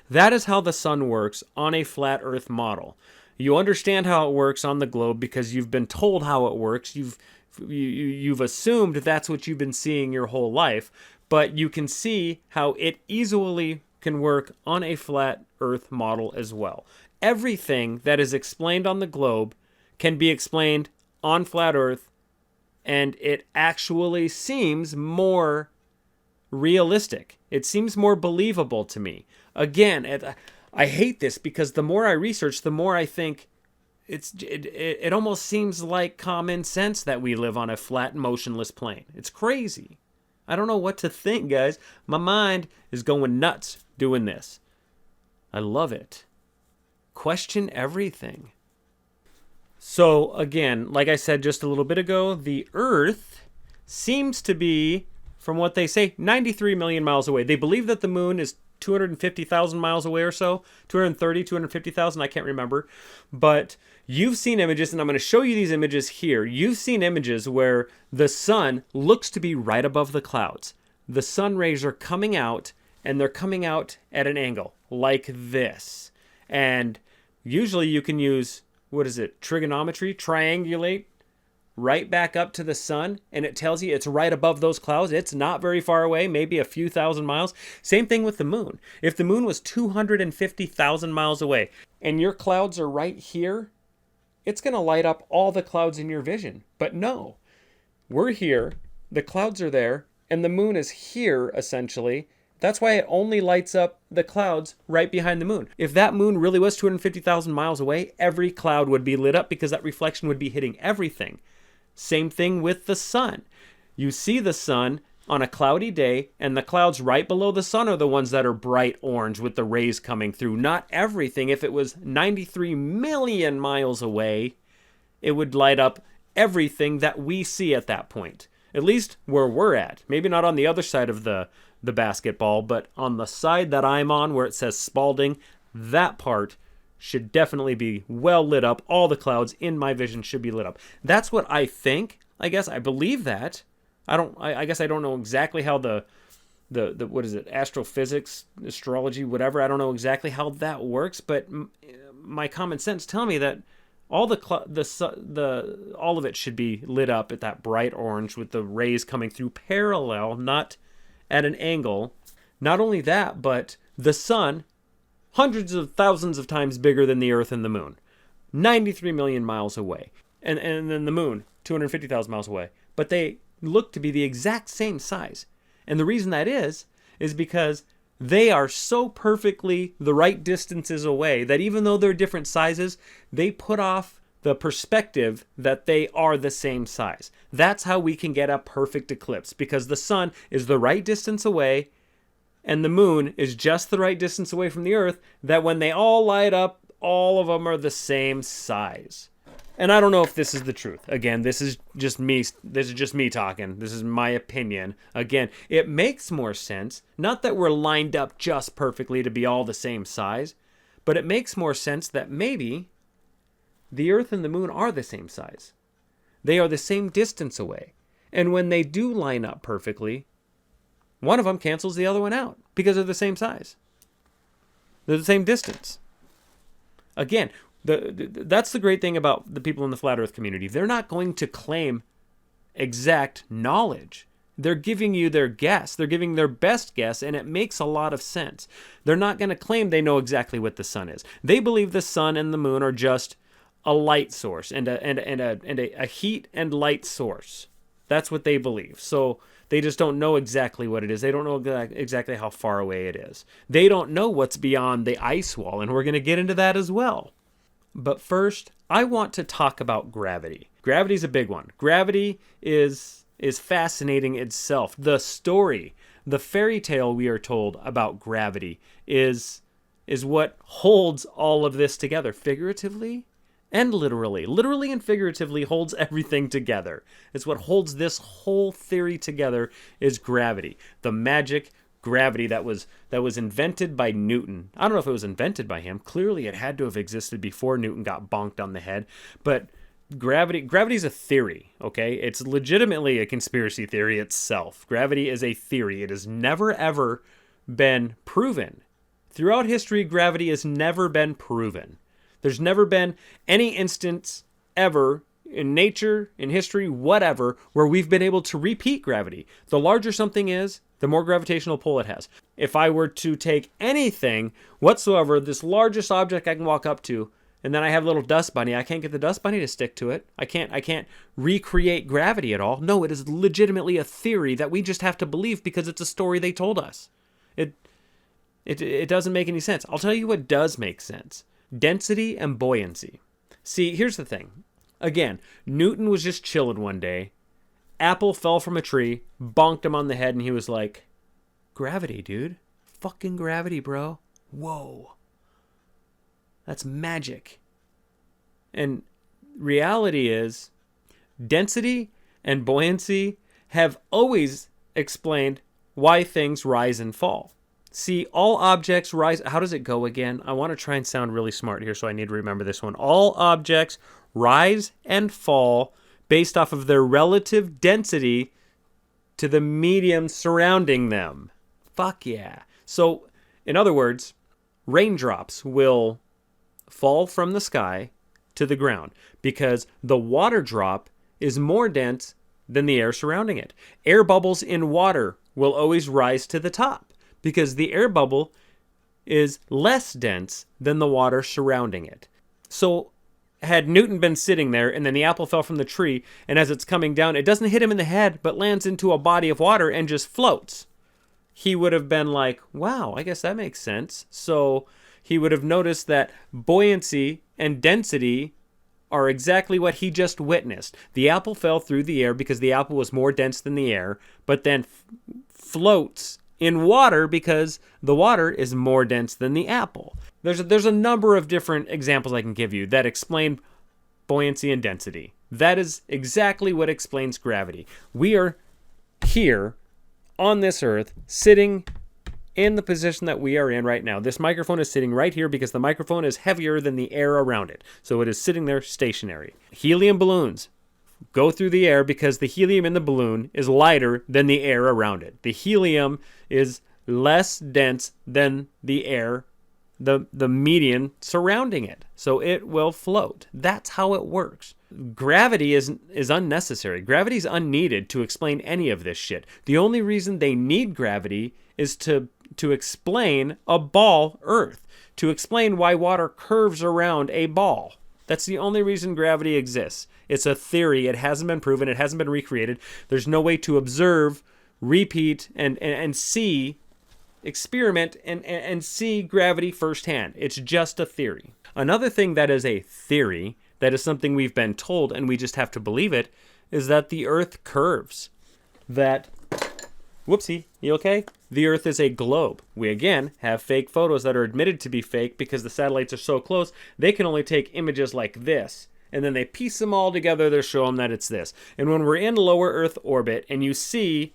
That is how the sun works on a flat Earth model. You understand how it works on the globe because you've been told how it works. You've assumed that's what you've been seeing your whole life, but you can see how it easily can work on a flat Earth model as well. Everything that is explained on the globe can be explained on flat Earth, and it actually seems more realistic. It seems more believable to me. Again, I hate this because the more I research, the more I think it almost seems like common sense that we live on a flat, motionless plane. It's crazy. I don't know what to think, guys. My mind is going nuts doing this. I love it. Question everything. So, again, like I said just a little bit ago, the Earth seems to be, from what they say, 93 million miles away. They believe that the moon is 250,000 miles away or so. 230, 250,000, I can't remember. But you've seen images, and I'm going to show you these images here. You've seen images where the sun looks to be right above the clouds. The sun rays are coming out, and they're coming out at an angle, like this. And usually you can use, trigonometry, triangulate right back up to the sun, and it tells you it's right above those clouds. It's not very far away, maybe a few thousand miles. Same thing with the moon. If the moon was 250,000 miles away and your clouds are right here, it's going to light up all the clouds in your vision. But no, we're here, the clouds are there, and the moon is here, essentially. That's why it only lights up the clouds right behind the moon. If that moon really was 250,000 miles away, every cloud would be lit up because that reflection would be hitting everything. Same thing with the sun. You see the sun on a cloudy day, and the clouds right below the sun are the ones that are bright orange with the rays coming through. Not everything. If it was 93 million miles away, it would light up everything that we see at that point. At least where we're at. Maybe not on the other side of the basketball, but on the side that I'm on where it says Spalding, that part should definitely be well lit up. All the clouds in my vision should be lit up. That's what I think. I guess I believe that. I guess I don't know exactly how the what is it, astrophysics, astrology, whatever. I don't know exactly how that works, but my common sense tell me that all all of it should be lit up at that bright orange with the rays coming through parallel, not at an angle. Not only that, but the sun, hundreds of thousands of times bigger than the Earth and the moon. 93 million miles away. And then the moon, 250,000 miles away. But they look to be the exact same size. And the reason that is because they are so perfectly the right distances away that even though they're different sizes, they put off the perspective that they are the same size. That's how we can get a perfect eclipse, because the sun is the right distance away and the moon is just the right distance away from the Earth, that when they all light up, all of them are the same size. And I don't know if this is the truth. Again, this is just me talking. This is my opinion. Again, it makes more sense, not that we're lined up just perfectly to be all the same size, but it makes more sense that maybe the Earth and the moon are the same size. They are the same distance away. And when they do line up perfectly, one of them cancels the other one out because they're the same size. They're the same distance. Again, that's the great thing about the people in the flat Earth community. They're not going to claim exact knowledge. They're giving you their guess. They're giving their best guess, and it makes a lot of sense. They're not going to claim they know exactly what the sun is. They believe the sun and the moon are just a light source and a heat and light source. That's what they believe. So they just don't know exactly what it is. They don't know exactly how far away it is. They don't know what's beyond the ice wall, and we're going to get into that as well. But first, I want to talk about gravity. Gravity's a big one. Gravity is fascinating itself. The story, the fairy tale we are told about gravity is what holds all of this together, figuratively and literally. Literally and figuratively holds everything together. It's what holds this whole theory together is gravity. The magic gravity that was invented by Newton. I don't know if it was invented by him. Clearly it had to have existed before Newton got bonked on the head. But gravity's a theory, okay? It's legitimately a conspiracy theory itself. Gravity is a theory. It has never ever been proven. Throughout history, gravity has never been proven. There's never been any instance ever in nature, in history, whatever, where we've been able to repeat gravity. The larger something is, the more gravitational pull it has. If I were to take anything whatsoever, this largest object I can walk up to, and then I have a little dust bunny, I can't get the dust bunny to stick to it. I can't recreate gravity at all. No, it is legitimately a theory that we just have to believe because it's a story they told us. It doesn't make any sense. I'll tell you what does make sense. Density and buoyancy. See, here's the thing. Again, Newton was just chilling one day. Apple fell from a tree, bonked him on the head, and he was like, gravity, dude. Fucking gravity, bro. Whoa. That's magic. And reality is, density and buoyancy have always explained why things rise and fall. See, all objects rise. How does it go again? I want to try and sound really smart here, so I need to remember this one. All objects rise and fall based off of their relative density to the medium surrounding them. Fuck yeah. So, in other words, raindrops will fall from the sky to the ground because the water drop is more dense than the air surrounding it. Air bubbles in water will always rise to the top because the air bubble is less dense than the water surrounding it. So had Newton been sitting there and then the apple fell from the tree, and as it's coming down, it doesn't hit him in the head, but lands into a body of water and just floats, he would have been like, wow, I guess that makes sense. So he would have noticed that buoyancy and density are exactly what he just witnessed. The apple fell through the air because the apple was more dense than the air, but then floats in water because the water is more dense than the apple. There's a number of different examples I can give you that explain buoyancy and density. That is exactly what explains gravity. We are here on this earth sitting in the position that we are in right now. This microphone is sitting right here because the microphone is heavier than the air around it. So it is sitting there stationary. Helium balloons go through the air because the helium in the balloon is lighter than the air around it. The helium is less dense than the air, the median surrounding it. So it will float. That's how it works. Gravity is unnecessary. Gravity is unneeded to explain any of this shit. The only reason they need gravity is to explain a ball Earth, to explain why water curves around a ball. That's the only reason gravity exists. It's a theory. It hasn't been proven. It hasn't been recreated. There's no way to observe, repeat, and see, experiment, and see gravity firsthand. It's just a theory. Another thing that is a theory, that is something we've been told and we just have to believe it, is that the Earth curves. That, whoopsie, you okay? The Earth is a globe. We, again, have fake photos that are admitted to be fake because the satellites are so close, they can only take images like this. And then they piece them all together to show them that it's this. And when we're in lower Earth orbit and you see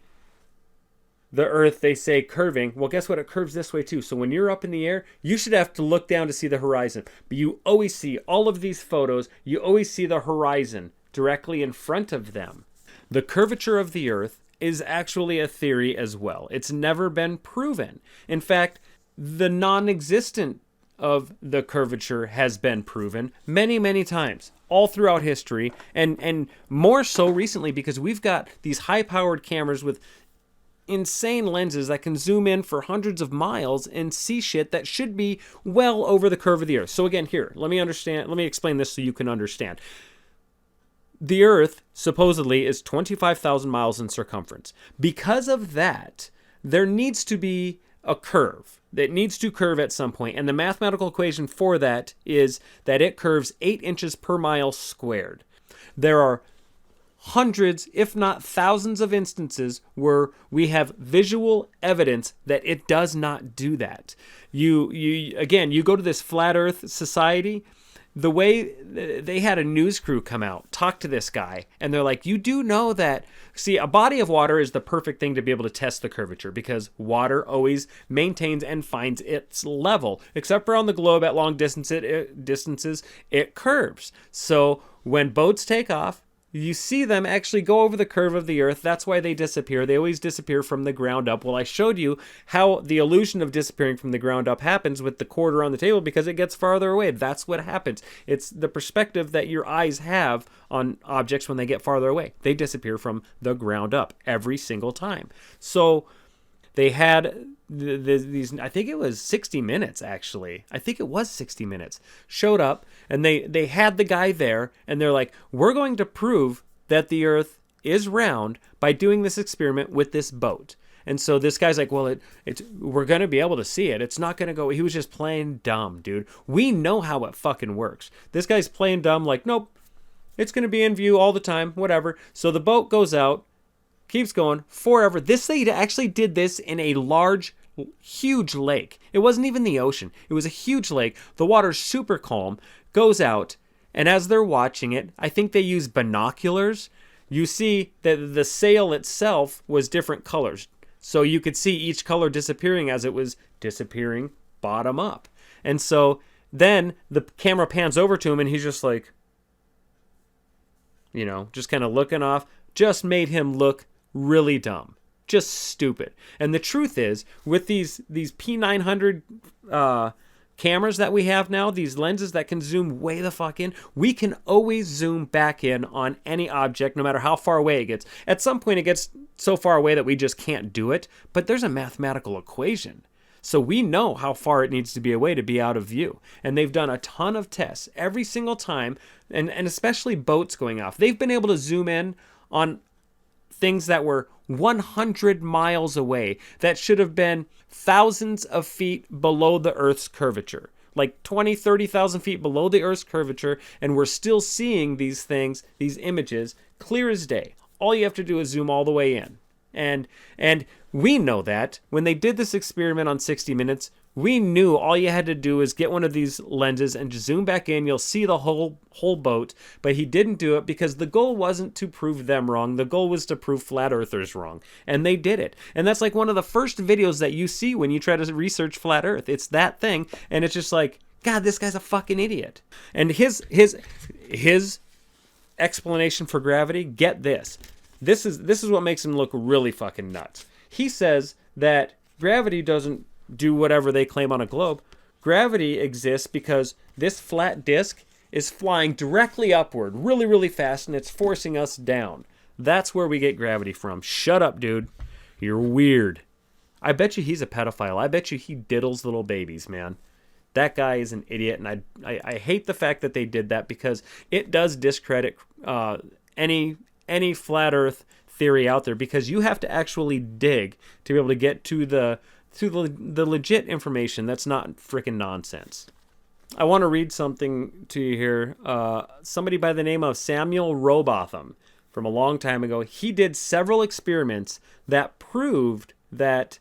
the Earth, they say, curving, well, guess what? It curves this way too. So when you're up in the air, you should have to look down to see the horizon. But you always see all of these photos, you always see the horizon directly in front of them. The curvature of the Earth is actually a theory as well. It's never been proven. In fact, the non-existent of the curvature has been proven many, many times all throughout history, and more so recently because we've got these high-powered cameras with insane lenses that can zoom in for hundreds of miles and see shit that should be well over the curve of the Earth. So again, here, let me explain this so you can understand. The Earth supposedly is 25,000 miles in circumference. Because of that, there needs to be a curve. It needs to curve at some point, and the mathematical equation for that is that it curves 8 inches per mile squared. There are hundreds, if not thousands of instances where we have visual evidence that it does not do that. You go to this Flat Earth Society, the way they had a news crew come out, talk to this guy, and they're like, you do know that, see, a body of water is the perfect thing to be able to test the curvature because water always maintains and finds its level, except for on the globe at long distances, it curves. So when boats take off, you see them actually go over the curve of the Earth. That's why they disappear. They always disappear from the ground up. Well, I showed you how the illusion of disappearing from the ground up happens with the quarter on the table because it gets farther away. That's what happens. It's the perspective that your eyes have on objects when they get farther away. They disappear from the ground up every single time. So they had these, I think it was 60 Minutes, actually. I think it was 60 Minutes. Showed up, and they had the guy there, and they're like, we're going to prove that the Earth is round by doing this experiment with this boat. And so this guy's like, well, we're going to be able to see it. It's not going to go. He was just playing dumb, dude. We know how it fucking works. This guy's playing dumb, like, nope, it's going to be in view all the time, whatever. So the boat goes out, keeps going forever. They actually did this in a large, huge lake. It wasn't even the ocean. It was a huge lake. The water's super calm, goes out, and as they're watching it, I think they use binoculars. You see that the sail itself was different colors. So you could see each color disappearing as it was disappearing bottom up. And so then the camera pans over to him and he's just like, just kind of looking off. Just made him look really dumb, just stupid. And the truth is, with these P900 cameras that we have now, these lenses that can zoom way the fuck in, we can always zoom back in on any object, no matter how far away it gets. At some point, it gets so far away that we just can't do it, but there's a mathematical equation. So we know how far it needs to be away to be out of view. And they've done a ton of tests every single time, and especially boats going off. They've been able to zoom in on things that were 100 miles away that should have been thousands of feet below the Earth's curvature, like 20, 30,000 feet below the Earth's curvature, and we're still seeing these things, these images, clear as day. All you have to do is zoom all the way in. And we know that when they did this experiment on 60 Minutes, we knew all you had to do is get one of these lenses and just zoom back in. You'll see the whole boat. But he didn't do it because the goal wasn't to prove them wrong. The goal was to prove flat earthers wrong. And they did it. And that's like one of the first videos that you see when you try to research flat earth. It's that thing. And it's just like, God, this guy's a fucking idiot. And his explanation for gravity, get this. This is what makes him look really fucking nuts. He says that gravity doesn't do whatever they claim on a globe. Gravity exists because this flat disk is flying directly upward really, really fast, and it's forcing us down. That's where we get gravity from. Shut up, dude. You're weird. I bet you he's a pedophile. I bet you he diddles little babies, man. That guy is an idiot, and I hate the fact that they did that because it does discredit any flat earth theory out there, because you have to actually dig to be able to get to the legit information that's not freaking nonsense. I want to read something to you here. Somebody by the name of Samuel Robotham, from a long time ago, he did several experiments that proved that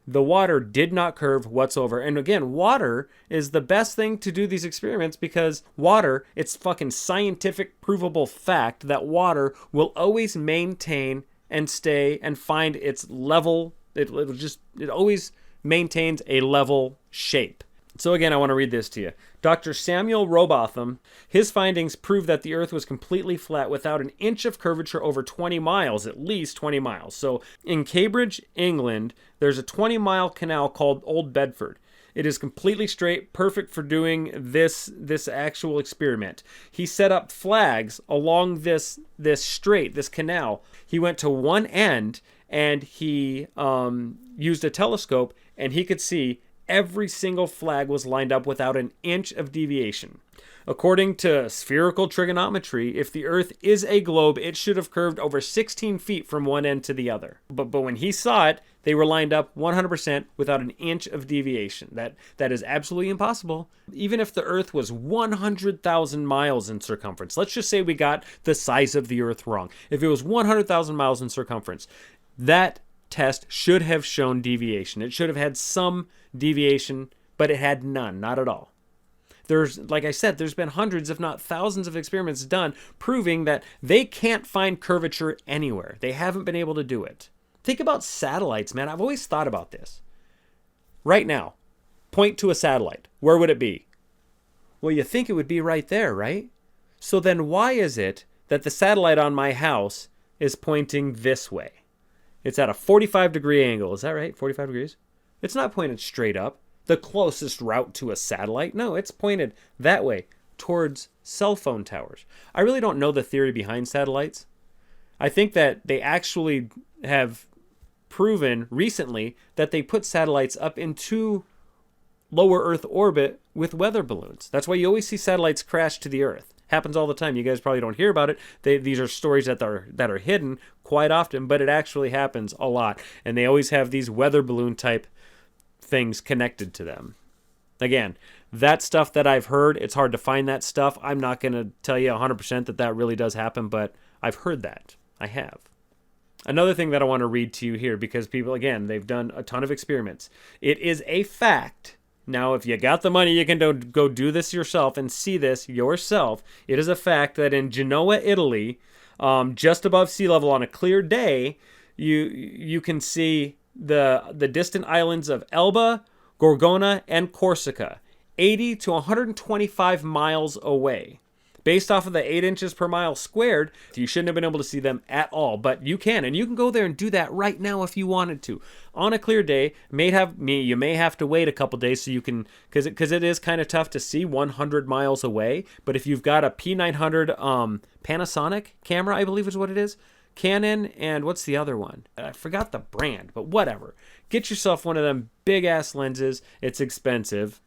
the water did not curve whatsoever. And again, water is the best thing to do these experiments because water, it's fucking scientific provable fact that water will always maintain and stay and find its level. It always maintains a level shape. So again, I want to read this to you. Dr. Samuel Robotham, his findings prove that the Earth was completely flat without an inch of curvature over 20 miles, at least 20 miles. So in Cambridge, England, there's a 20-mile canal called Old Bedford. It is completely straight, perfect for doing this actual experiment. He set up flags along this strait, this canal. He went to one end and he used a telescope, and he could see every single flag was lined up without an inch of deviation. According to spherical trigonometry, if the Earth is a globe, it should have curved over 16 feet from one end to the other. But when he saw it, they were lined up 100% without an inch of deviation. That is absolutely impossible. Even if the Earth was 100,000 miles in circumference, let's just say we got the size of the Earth wrong. If it was 100,000 miles in circumference, that test should have shown deviation. It should have had some deviation, but it had none, not at all. Like I said, there's been hundreds, if not thousands of experiments done proving that they can't find curvature anywhere. They haven't been able to do it. Think about satellites, man. I've always thought about this. Right now, point to a satellite. Where would it be? Well, you think it would be right there, right? So then why is it that the satellite on my house is pointing this way? It's at a 45-degree angle. Is that right? 45 degrees? It's not pointed straight up. The closest route to a satellite. No, it's pointed that way, towards cell phone towers. I really don't know the theory behind satellites. I think that they actually have proven recently that they put satellites up into lower Earth orbit with weather balloons. That's why you always see satellites crash to the Earth. Happens all the time. You guys probably don't hear about it. These are stories that are hidden quite often, but it actually happens a lot. And they always have these weather balloon type things connected to them. Again, that stuff that I've heard, it's hard to find that stuff. I'm not going to tell you 100% that really does happen, but I've heard that. I have. Another thing that I want to read to you here, because people, again, they've done a ton of experiments. It is a fact. Now, if you got the money, you can go do this yourself and see this yourself. It is a fact that in Genoa, Italy, just above sea level on a clear day, you can see the distant islands of Elba, Gorgona, and Corsica, 80 to 125 miles away. Based off of the 8 inches per mile squared, you shouldn't have been able to see them at all, but you can, and you can go there and do that right now if you wanted to. On a clear day, you may have to wait a couple days so you can, because it is kind of tough to see 100 miles away, but if you've got a P900 Panasonic camera, I believe is what it is, Canon, and what's the other one? I forgot the brand, but whatever. Get yourself one of them big-ass lenses. It's expensive.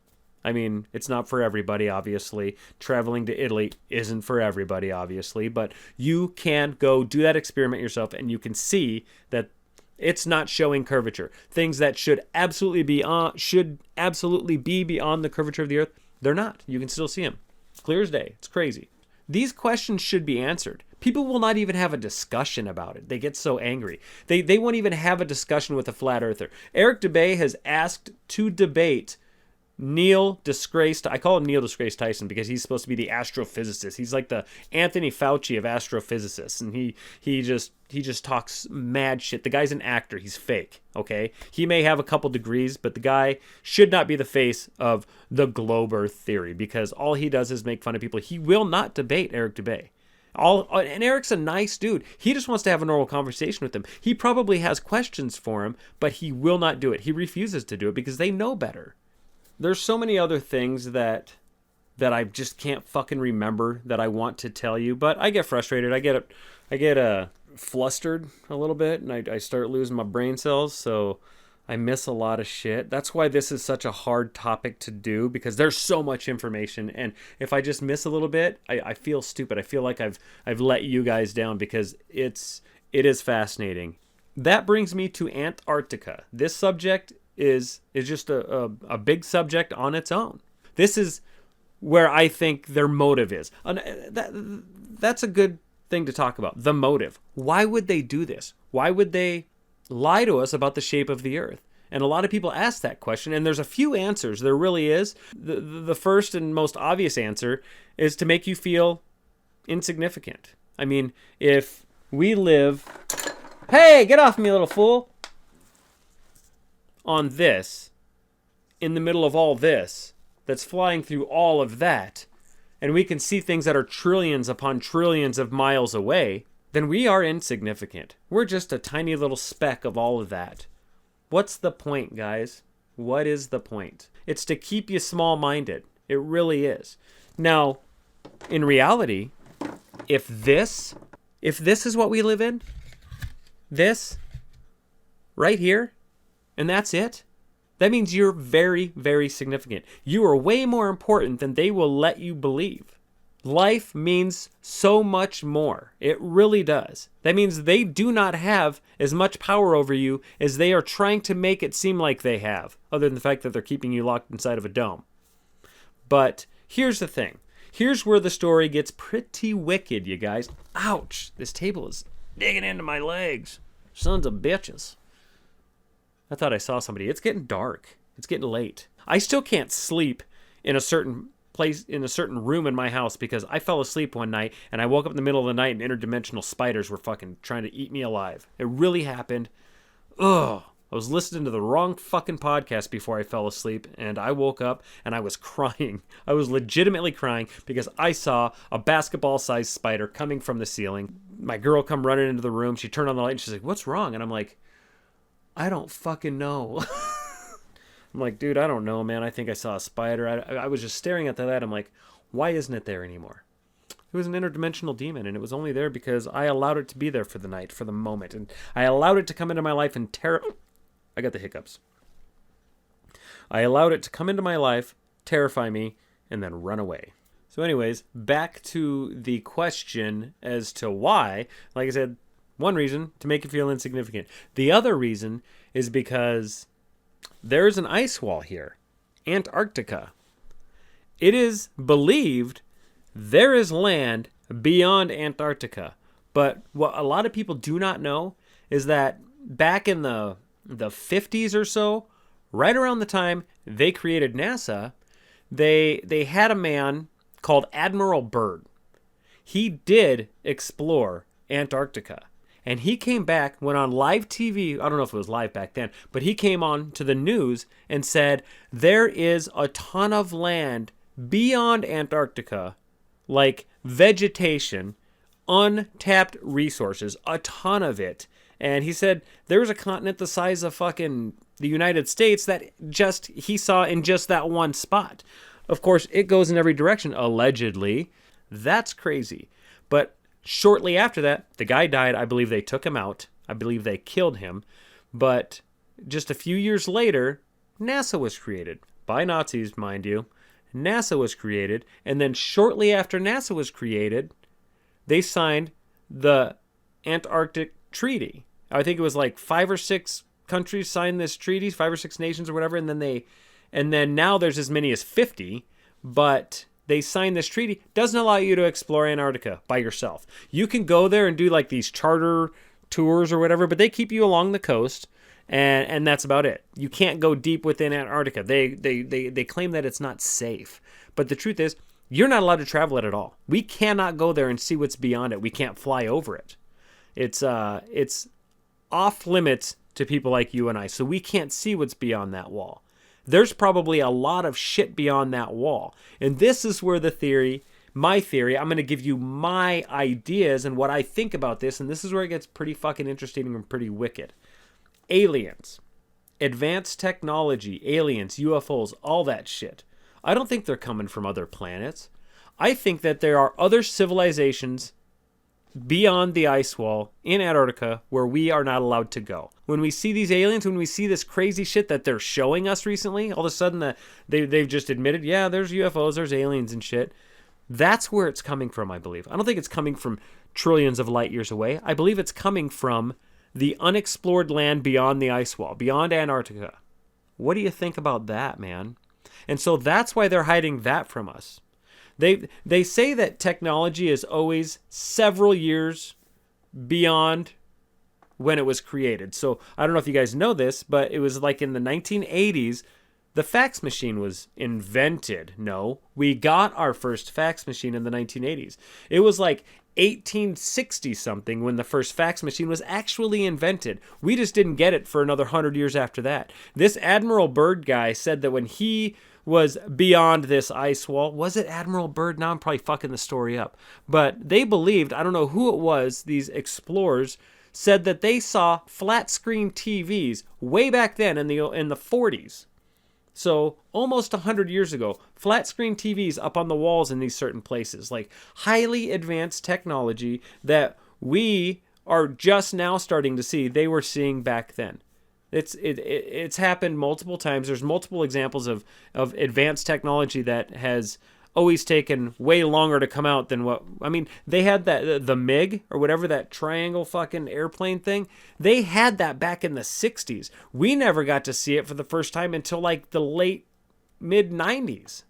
I mean, it's not for everybody, obviously. Traveling to Italy isn't for everybody, obviously. But you can go do that experiment yourself, and you can see that it's not showing curvature. Things that should absolutely be beyond the curvature of the Earth, they're not. You can still see them. Clear as day. It's crazy. These questions should be answered. People will not even have a discussion about it. They get so angry. They won't even have a discussion with a flat earther. Eric Dubay has asked to debate Neil Disgraced, I call him Neil Disgraced Tyson because he's supposed to be the astrophysicist. He's like the Anthony Fauci of astrophysicists, and he just talks mad shit. The guy's an actor. He's fake, okay? He may have a couple degrees, but the guy should not be the face of the globe earth theory because all he does is make fun of people. He will not debate Eric Dubay. And Eric's a nice dude. He just wants to have a normal conversation with him. He probably has questions for him, but he will not do it. He refuses to do it because they know better. There's so many other things that I just can't fucking remember that I want to tell you, but I get frustrated. I get flustered a little bit, and I start losing my brain cells, so I miss a lot of shit. That's why this is such a hard topic to do, because there's so much information, and if I just miss a little bit, I feel stupid. I feel like I've let you guys down because it is fascinating. That brings me to Antarctica. This subject is just a big subject on its own. This is where I think their motive is. That's a good thing to talk about. The motive. Why would they do this? Why would they lie to us about the shape of the Earth? And a lot of people ask that question, and there's a few answers. There really is. The first and most obvious answer is to make you feel insignificant. I mean, if we live... Hey, get off me, little fool! On this, in the middle of all this, that's flying through all of that, and we can see things that are trillions upon trillions of miles away, then we are insignificant. We're just a tiny little speck of all of that. What's the point, guys? What is the point? It's to keep you small-minded. It really is. Now, in reality, if this is what we live in, this right here, and that's it, that means you're very, very significant. You are way more important than they will let you believe. Life means so much more. It really does. That means they do not have as much power over you as they are trying to make it seem like they have, other than the fact that they're keeping you locked inside of a dome. But here's the thing. Here's where the story gets pretty wicked, you guys. Ouch! This table is digging into my legs. Sons of bitches. I thought I saw somebody. It's getting dark. It's getting late. I still can't sleep in a certain place, in a certain room in my house, because I fell asleep one night and I woke up in the middle of the night and interdimensional spiders were fucking trying to eat me alive. It really happened. Ugh. I was listening to the wrong fucking podcast before I fell asleep, and I woke up and I was crying. I was legitimately crying because I saw a basketball-sized spider coming from the ceiling. My girl come running into the room. She turned on the light and she's like, "What's wrong?" And I'm like, "I don't fucking know." I'm like, "Dude, I don't know, man. I think I saw a spider." I was just staring at that. I'm like, why isn't it there anymore? It was an interdimensional demon, and it was only there because I allowed it to be there for the night, for the moment. And I allowed it to come into my life and I got the hiccups. I allowed it to come into my life, terrify me, and then run away. So anyways, back to the question as to why. Like I said, one reason, to make you feel insignificant. The other reason is because there's an ice wall here, Antarctica. It is believed there is land beyond Antarctica. But what a lot of people do not know is that back in the 50s or so, right around the time they created NASA, they had a man called Admiral Byrd. He did explore Antarctica. And he came back, went on live TV, I don't know if it was live back then, but he came on to the news and said, there is a ton of land beyond Antarctica, like vegetation, untapped resources, a ton of it. And he said there was a continent the size of fucking the United States that he saw in just that one spot. Of course, it goes in every direction, allegedly. That's crazy. But shortly after that, the guy died. I believe they took him out. I believe they killed him. But just a few years later, NASA was created. By Nazis, mind you. NASA was created. And then shortly after NASA was created, they signed the Antarctic Treaty. I think it was like 5 or 6 countries signed this treaty, 5 or 6 nations or whatever, and then now there's as many as 50, but they signed this treaty. Doesn't allow you to explore Antarctica by yourself. You can go there and do like these charter tours or whatever, but they keep you along the coast, and that's about it. You can't go deep within Antarctica. They claim that it's not safe, but the truth is, you're not allowed to travel it at all. We cannot go there and see what's beyond it. We can't fly over it. It's off limits to people like you and I, so we can't see what's beyond that wall. There's probably a lot of shit beyond that wall. And this is where my theory, I'm going to give you my ideas and what I think about this, and this is where it gets pretty fucking interesting and pretty wicked. Aliens, advanced technology, aliens, UFOs, all that shit. I don't think they're coming from other planets. I think that there are other civilizations beyond the ice wall in Antarctica where we are not allowed to go. When we see these aliens, when we see this crazy shit that they're showing us recently, all of a sudden they've just admitted, yeah, there's UFOs, there's aliens and shit. That's where it's coming from, I believe. I don't think it's coming from trillions of light years away. I believe it's coming from the unexplored land beyond the ice wall, beyond Antarctica. What do you think about that, man? And so that's why they're hiding that from us. They say that technology is always several years beyond when it was created. So I don't know if you guys know this, but it was like in the 1980s, the fax machine was invented. No, we got our first fax machine in the 1980s. It was like 1860 something when the first fax machine was actually invented. We just didn't get it for another 100 years after that. This Admiral Byrd guy said that when he was beyond this ice wall. Was it Admiral Byrd? Now I'm probably fucking the story up. But they believed, I don't know who it was, these explorers said that they saw flat screen TVs way back then in the 40s. So almost 100 years ago, flat screen TVs up on the walls in these certain places, like highly advanced technology that we are just now starting to see, they were seeing back then. It's happened multiple times. There's multiple examples of advanced technology that has always taken way longer to come out than what... I mean, they had that, the MiG, or whatever, that triangle fucking airplane thing. They had that back in the 60s. We never got to see it for the first time until like the mid-90s.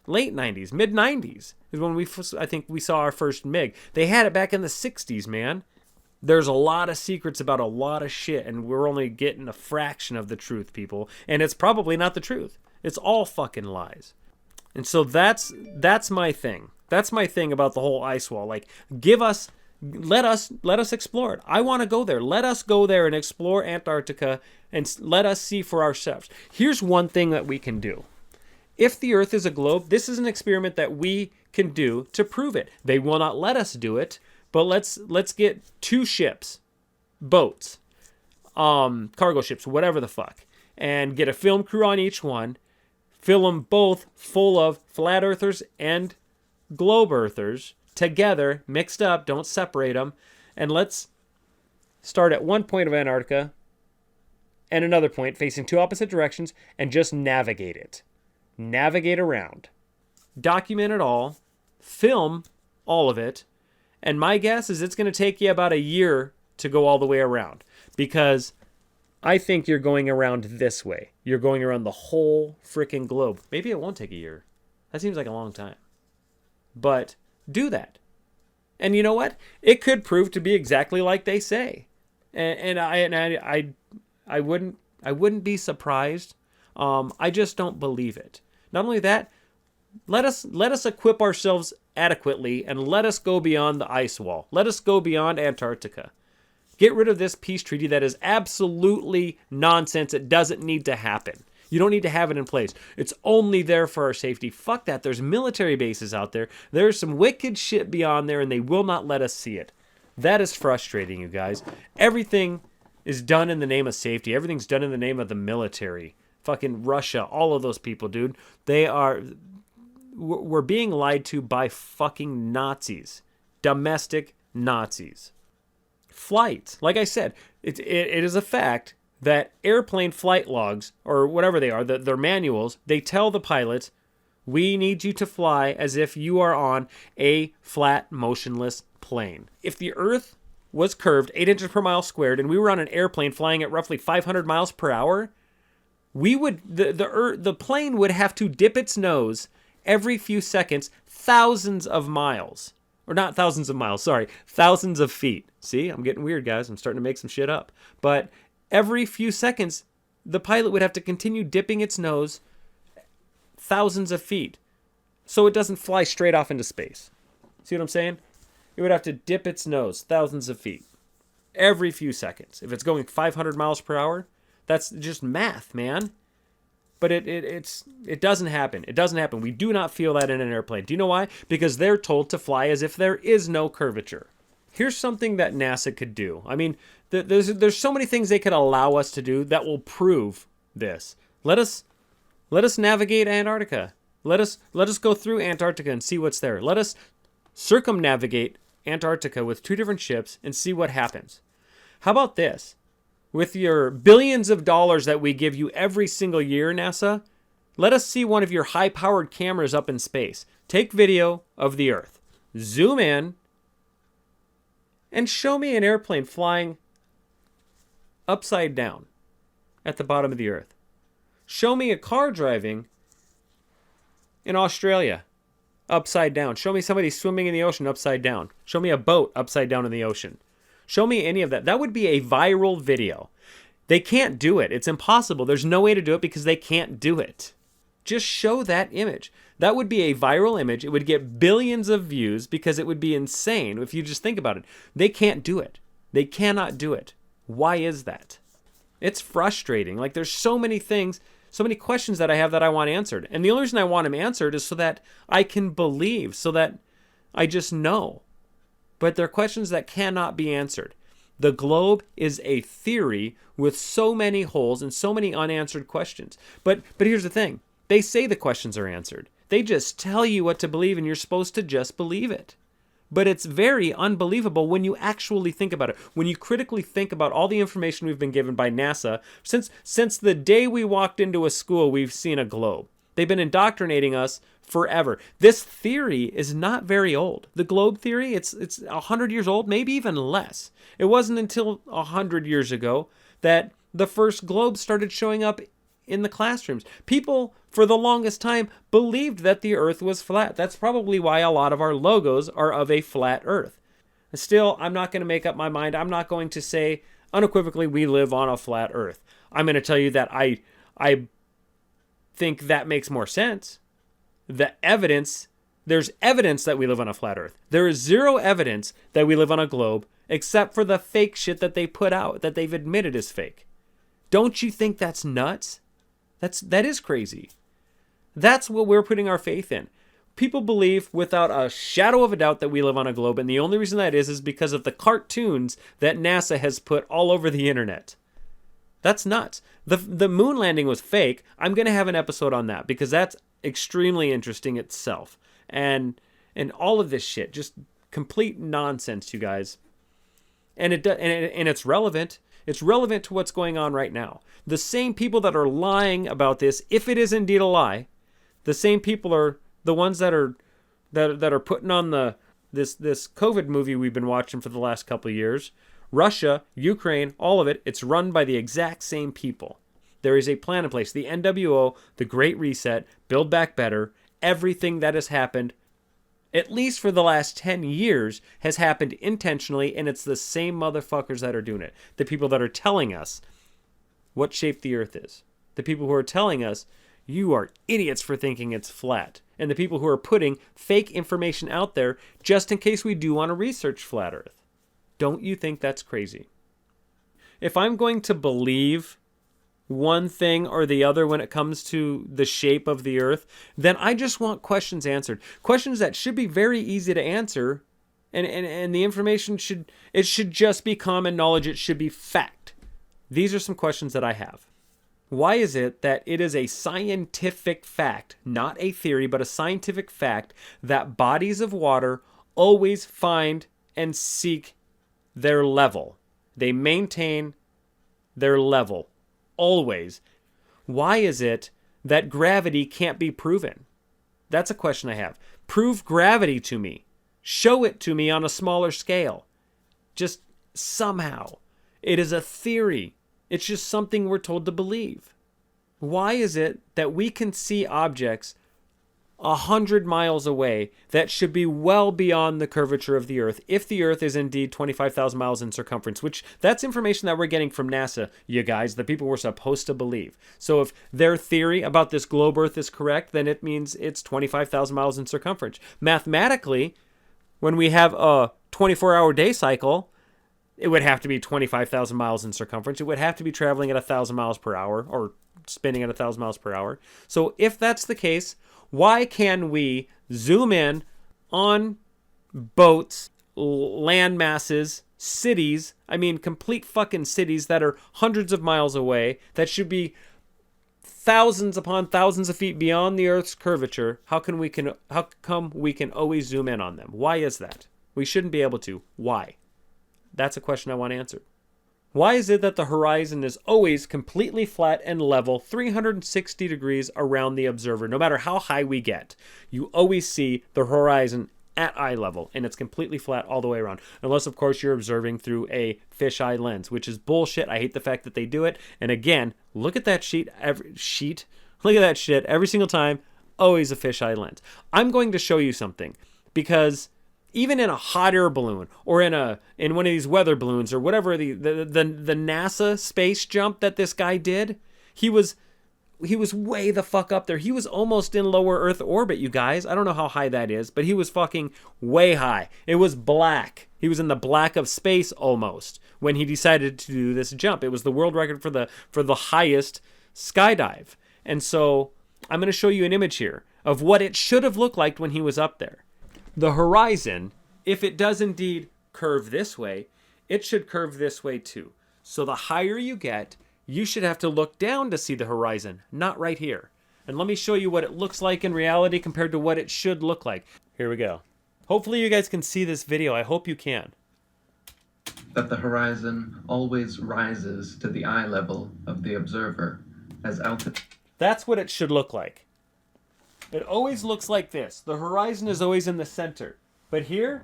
Late 90s, mid-90s is when I think we saw our first MiG. They had it back in the 60s, man. There's a lot of secrets about a lot of shit, and we're only getting a fraction of the truth, people. And it's probably not the truth. It's all fucking lies. And so that's my thing. That's my thing about the whole ice wall. Like, let us explore it. I want to go there. Let us go there and explore Antarctica and let us see for ourselves. Here's one thing that we can do. If the Earth is a globe, this is an experiment that we can do to prove it. They will not let us do it, but let's get 2 ships, boats, cargo ships, whatever the fuck, and get a film crew on each one. Fill them both full of flat earthers and globe earthers together, mixed up, don't separate them. And let's start at one point of Antarctica and another point facing 2 opposite directions and just navigate it. Navigate around. Document it all. Film all of it. And my guess is it's going to take you about a year to go all the way around, because I think you're going around this way. You're going around the whole freaking globe. Maybe it won't take a year. That seems like a long time. But do that. And you know what? It could prove to be exactly like they say. And I wouldn't be surprised. I just don't believe it. Not only that, let us equip ourselves adequately and let us go beyond the ice wall. Let us go beyond Antarctica. Get rid of this peace treaty that is absolutely nonsense. It doesn't need to happen. You don't need to have it in place. It's only there for our safety. Fuck that. There's military bases out there. There's some wicked shit beyond there, and they will not let us see it. That is frustrating, you guys. Everything is done in the name of safety. Everything's done in the name of the military. Fucking Russia, all of those people, dude. We're being lied to by fucking Nazis. Domestic Nazis. Flights. Like I said, it is a fact that airplane flight logs, or whatever they are, their manuals, they tell the pilots, we need you to fly as if you are on a flat, motionless plane. If the Earth was curved 8 inches per mile squared and we were on an airplane flying at roughly 500 miles per hour, the plane would have to dip its nose every few seconds, thousands of miles. Or not thousands of miles, sorry, thousands of feet. See, I'm getting weird, guys. I'm starting to make some shit up. But every few seconds, the pilot would have to continue dipping its nose thousands of feet so it doesn't fly straight off into space. See what I'm saying? It would have to dip its nose thousands of feet every few seconds. If it's going 500 miles per hour, that's just math, man. But it doesn't happen. It doesn't happen. We do not feel that in an airplane. Do you know why? Because they're told to fly as if there is no curvature. Here's something that NASA could do. I mean, there's so many things they could allow us to do that will prove this. Let us navigate Antarctica. Let us go through Antarctica and see what's there. Let us circumnavigate Antarctica with 2 different ships and see what happens. How about this? With your billions of dollars that we give you every single year, NASA, let us see one of your high-powered cameras up in space. Take video of the Earth. Zoom in and show me an airplane flying upside down at the bottom of the Earth. Show me a car driving in Australia upside down. Show me somebody swimming in the ocean upside down. Show me a boat upside down in the ocean. Show me any of that. That would be a viral video. They can't do it. It's impossible. There's no way to do it because they can't do it. Just show that image. That would be a viral image. It would get billions of views because it would be insane if you just think about it. They can't do it. They cannot do it. Why is that? It's frustrating. Like, there's so many things, so many questions that I have that I want answered. And the only reason I want them answered is so that I can believe, so that I just know. But they're questions that cannot be answered. The globe is a theory with so many holes and so many unanswered questions. But here's the thing. They say the questions are answered. They just tell you what to believe, and you're supposed to just believe it. But it's very unbelievable when you actually think about it. When you critically think about all the information we've been given by NASA. Since the day we walked into a school, we've seen a globe. They've been indoctrinating us forever. This theory is not very old. The globe theory, it's 100 years old, maybe even less. It wasn't until 100 years ago that the first globe started showing up in the classrooms. People, for the longest time, believed that the Earth was flat. That's probably why a lot of our logos are of a flat Earth. Still, I'm not going to make up my mind. I'm not going to say unequivocally we live on a flat Earth. I'm going to tell you that I think that makes more sense. There's evidence that we live on a flat Earth. There is zero evidence that we live on a globe, except for the fake shit that they put out, that they've admitted is fake. Don't you think that's nuts? That is crazy. That's what we're putting our faith in. People believe without a shadow of a doubt that we live on a globe, and the only reason that is because of the cartoons that NASA has put all over the internet. That's nuts. The moon landing was fake. I'm going to have an episode on that because that's extremely interesting itself. And all of this shit, just complete nonsense, you guys. And it's relevant. It's relevant to what's going on right now. The same people that are lying about this, if it is indeed a lie, the same people are the ones that are putting on this COVID movie we've been watching for the last couple of years. Russia, Ukraine, all of it, it's run by the exact same people. There is a plan in place. The NWO, the Great Reset, Build Back Better, everything that has happened, at least for the last 10 years, has happened intentionally, and it's the same motherfuckers that are doing it. The people that are telling us what shape the Earth is. The people who are telling us, you are idiots for thinking it's flat. And the people who are putting fake information out there just in case we do want to research flat Earth. Don't you think that's crazy? If I'm going to believe one thing or the other when it comes to the shape of the Earth, then I just want questions answered. Questions that should be very easy to answer, and the information should just be common knowledge. It should be fact. These are some questions that I have. Why is it that it is a scientific fact, not a theory, but a scientific fact, that bodies of water always find and seek their level? They maintain their level. Always. Why is it that gravity can't be proven? That's a question I have. Prove gravity to me. Show it to me on a smaller scale. Just somehow. It is a theory. It's just something we're told to believe. Why is it that we can see objects 100 miles away that should be well beyond the curvature of the Earth, if the Earth is indeed 25,000 miles in circumference, which that's information that we're getting from NASA, you guys, the people we're supposed to believe. So if their theory about this globe Earth is correct, then it means it's 25,000 miles in circumference. Mathematically, when we have a 24-hour day cycle, it would have to be 25,000 miles in circumference. It would have to be traveling at 1,000 miles per hour or spinning at 1,000 miles per hour. So if that's the case, why can we zoom in on boats, land masses, cities, complete fucking cities that are hundreds of miles away, that should be thousands upon thousands of feet beyond the Earth's curvature? How come we can always zoom in on them? Why is that? We shouldn't be able to. Why? That's a question I want answered. Why is it that the horizon is always completely flat and level, 360 degrees around the observer? No matter how high we get, you always see the horizon at eye level, and it's completely flat all the way around. Unless, of course, you're observing through a fisheye lens, which is bullshit. I hate the fact that they do it. And again, look at that look at that shit every single time. Always a fisheye lens. I'm going to show you something, because even in a hot air balloon or in one of these weather balloons or whatever, the NASA space jump that this guy did, he was way the fuck up there. He was almost in lower Earth orbit, you guys. I don't know how high that is, but he was fucking way high. It was black. He was in the black of space almost when he decided to do this jump. It was the world record for the highest skydive. And so I'm going to show you an image here of what it should have looked like when he was up there. The horizon, if it does indeed curve this way, it should curve this way too. So the higher you get, you should have to look down to see the horizon, not right here. And let me show you what it looks like in reality compared to what it should look like. Here we go. Hopefully you guys can see this video. I hope you can. That the horizon always rises to the eye level of the observer as altitude. That's what it should look like. It always looks like this. The horizon is always in the center. But here,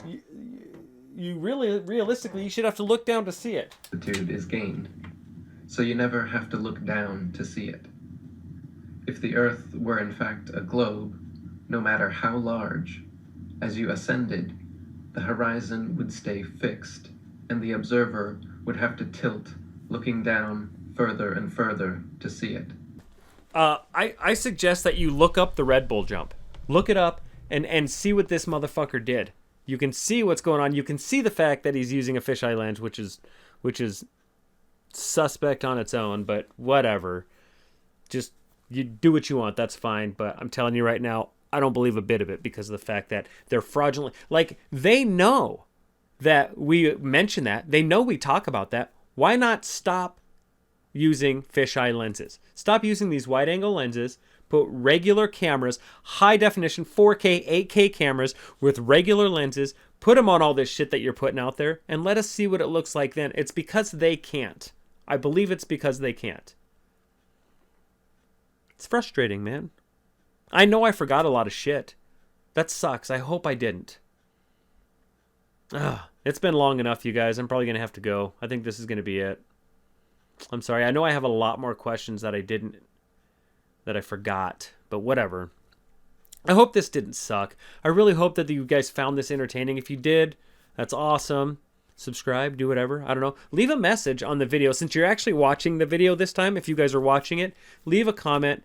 you really, realistically, you should have to look down to see it. Altitude is gained, so you never have to look down to see it. If the Earth were in fact a globe, no matter how large, as you ascended, the horizon would stay fixed, and the observer would have to tilt, looking down further and further to see it. I suggest that you look up the Red Bull jump. Look it up and see what this motherfucker did. You can see what's going on. You can see the fact that he's using a fisheye lens, which is suspect on its own, but whatever. Just, you do what you want, that's fine. But I'm telling you right now, I don't believe a bit of it because of the fact that they're fraudulent. Like, they know that we mention that. They know we talk about that. Why not stop using fisheye lenses? Stop using these wide-angle lenses. Put regular cameras, high-definition 4K, 8K cameras with regular lenses. Put them on all this shit that you're putting out there, and let us see what it looks like then. It's because they can't. I believe it's because they can't. It's frustrating, man. I know I forgot a lot of shit. That sucks. I hope I didn't. It's been long enough, you guys. I'm probably going to have to go. I think this is going to be it. I'm sorry. I know I have a lot more questions that I forgot, but whatever. I hope this didn't suck. I really hope that you guys found this entertaining. If you did, that's awesome. Subscribe, do whatever. I don't know. Leave a message on the video. Since you're actually watching the video this time, if you guys are watching it, leave a comment.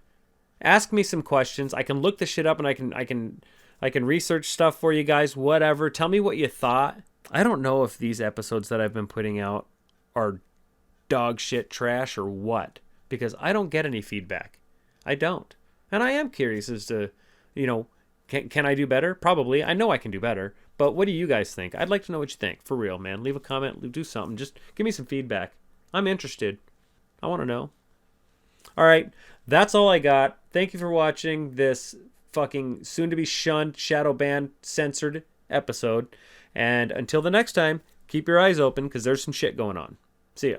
Ask me some questions. I can look the shit up and I can research stuff for you guys, whatever. Tell me what you thought. I don't know if these episodes that I've been putting out are dog shit trash or what, because I don't get any feedback. I don't. And I am curious as to, can I do better? Probably. I know I can do better. But what do you guys think? I'd like to know what you think. For real, man. Leave a comment. Do something. Just give me some feedback. I'm interested. I want to know. All right. That's all I got. Thank you for watching this fucking soon-to-be shunned, shadow banned, censored episode. And until the next time, keep your eyes open because there's some shit going on. See ya.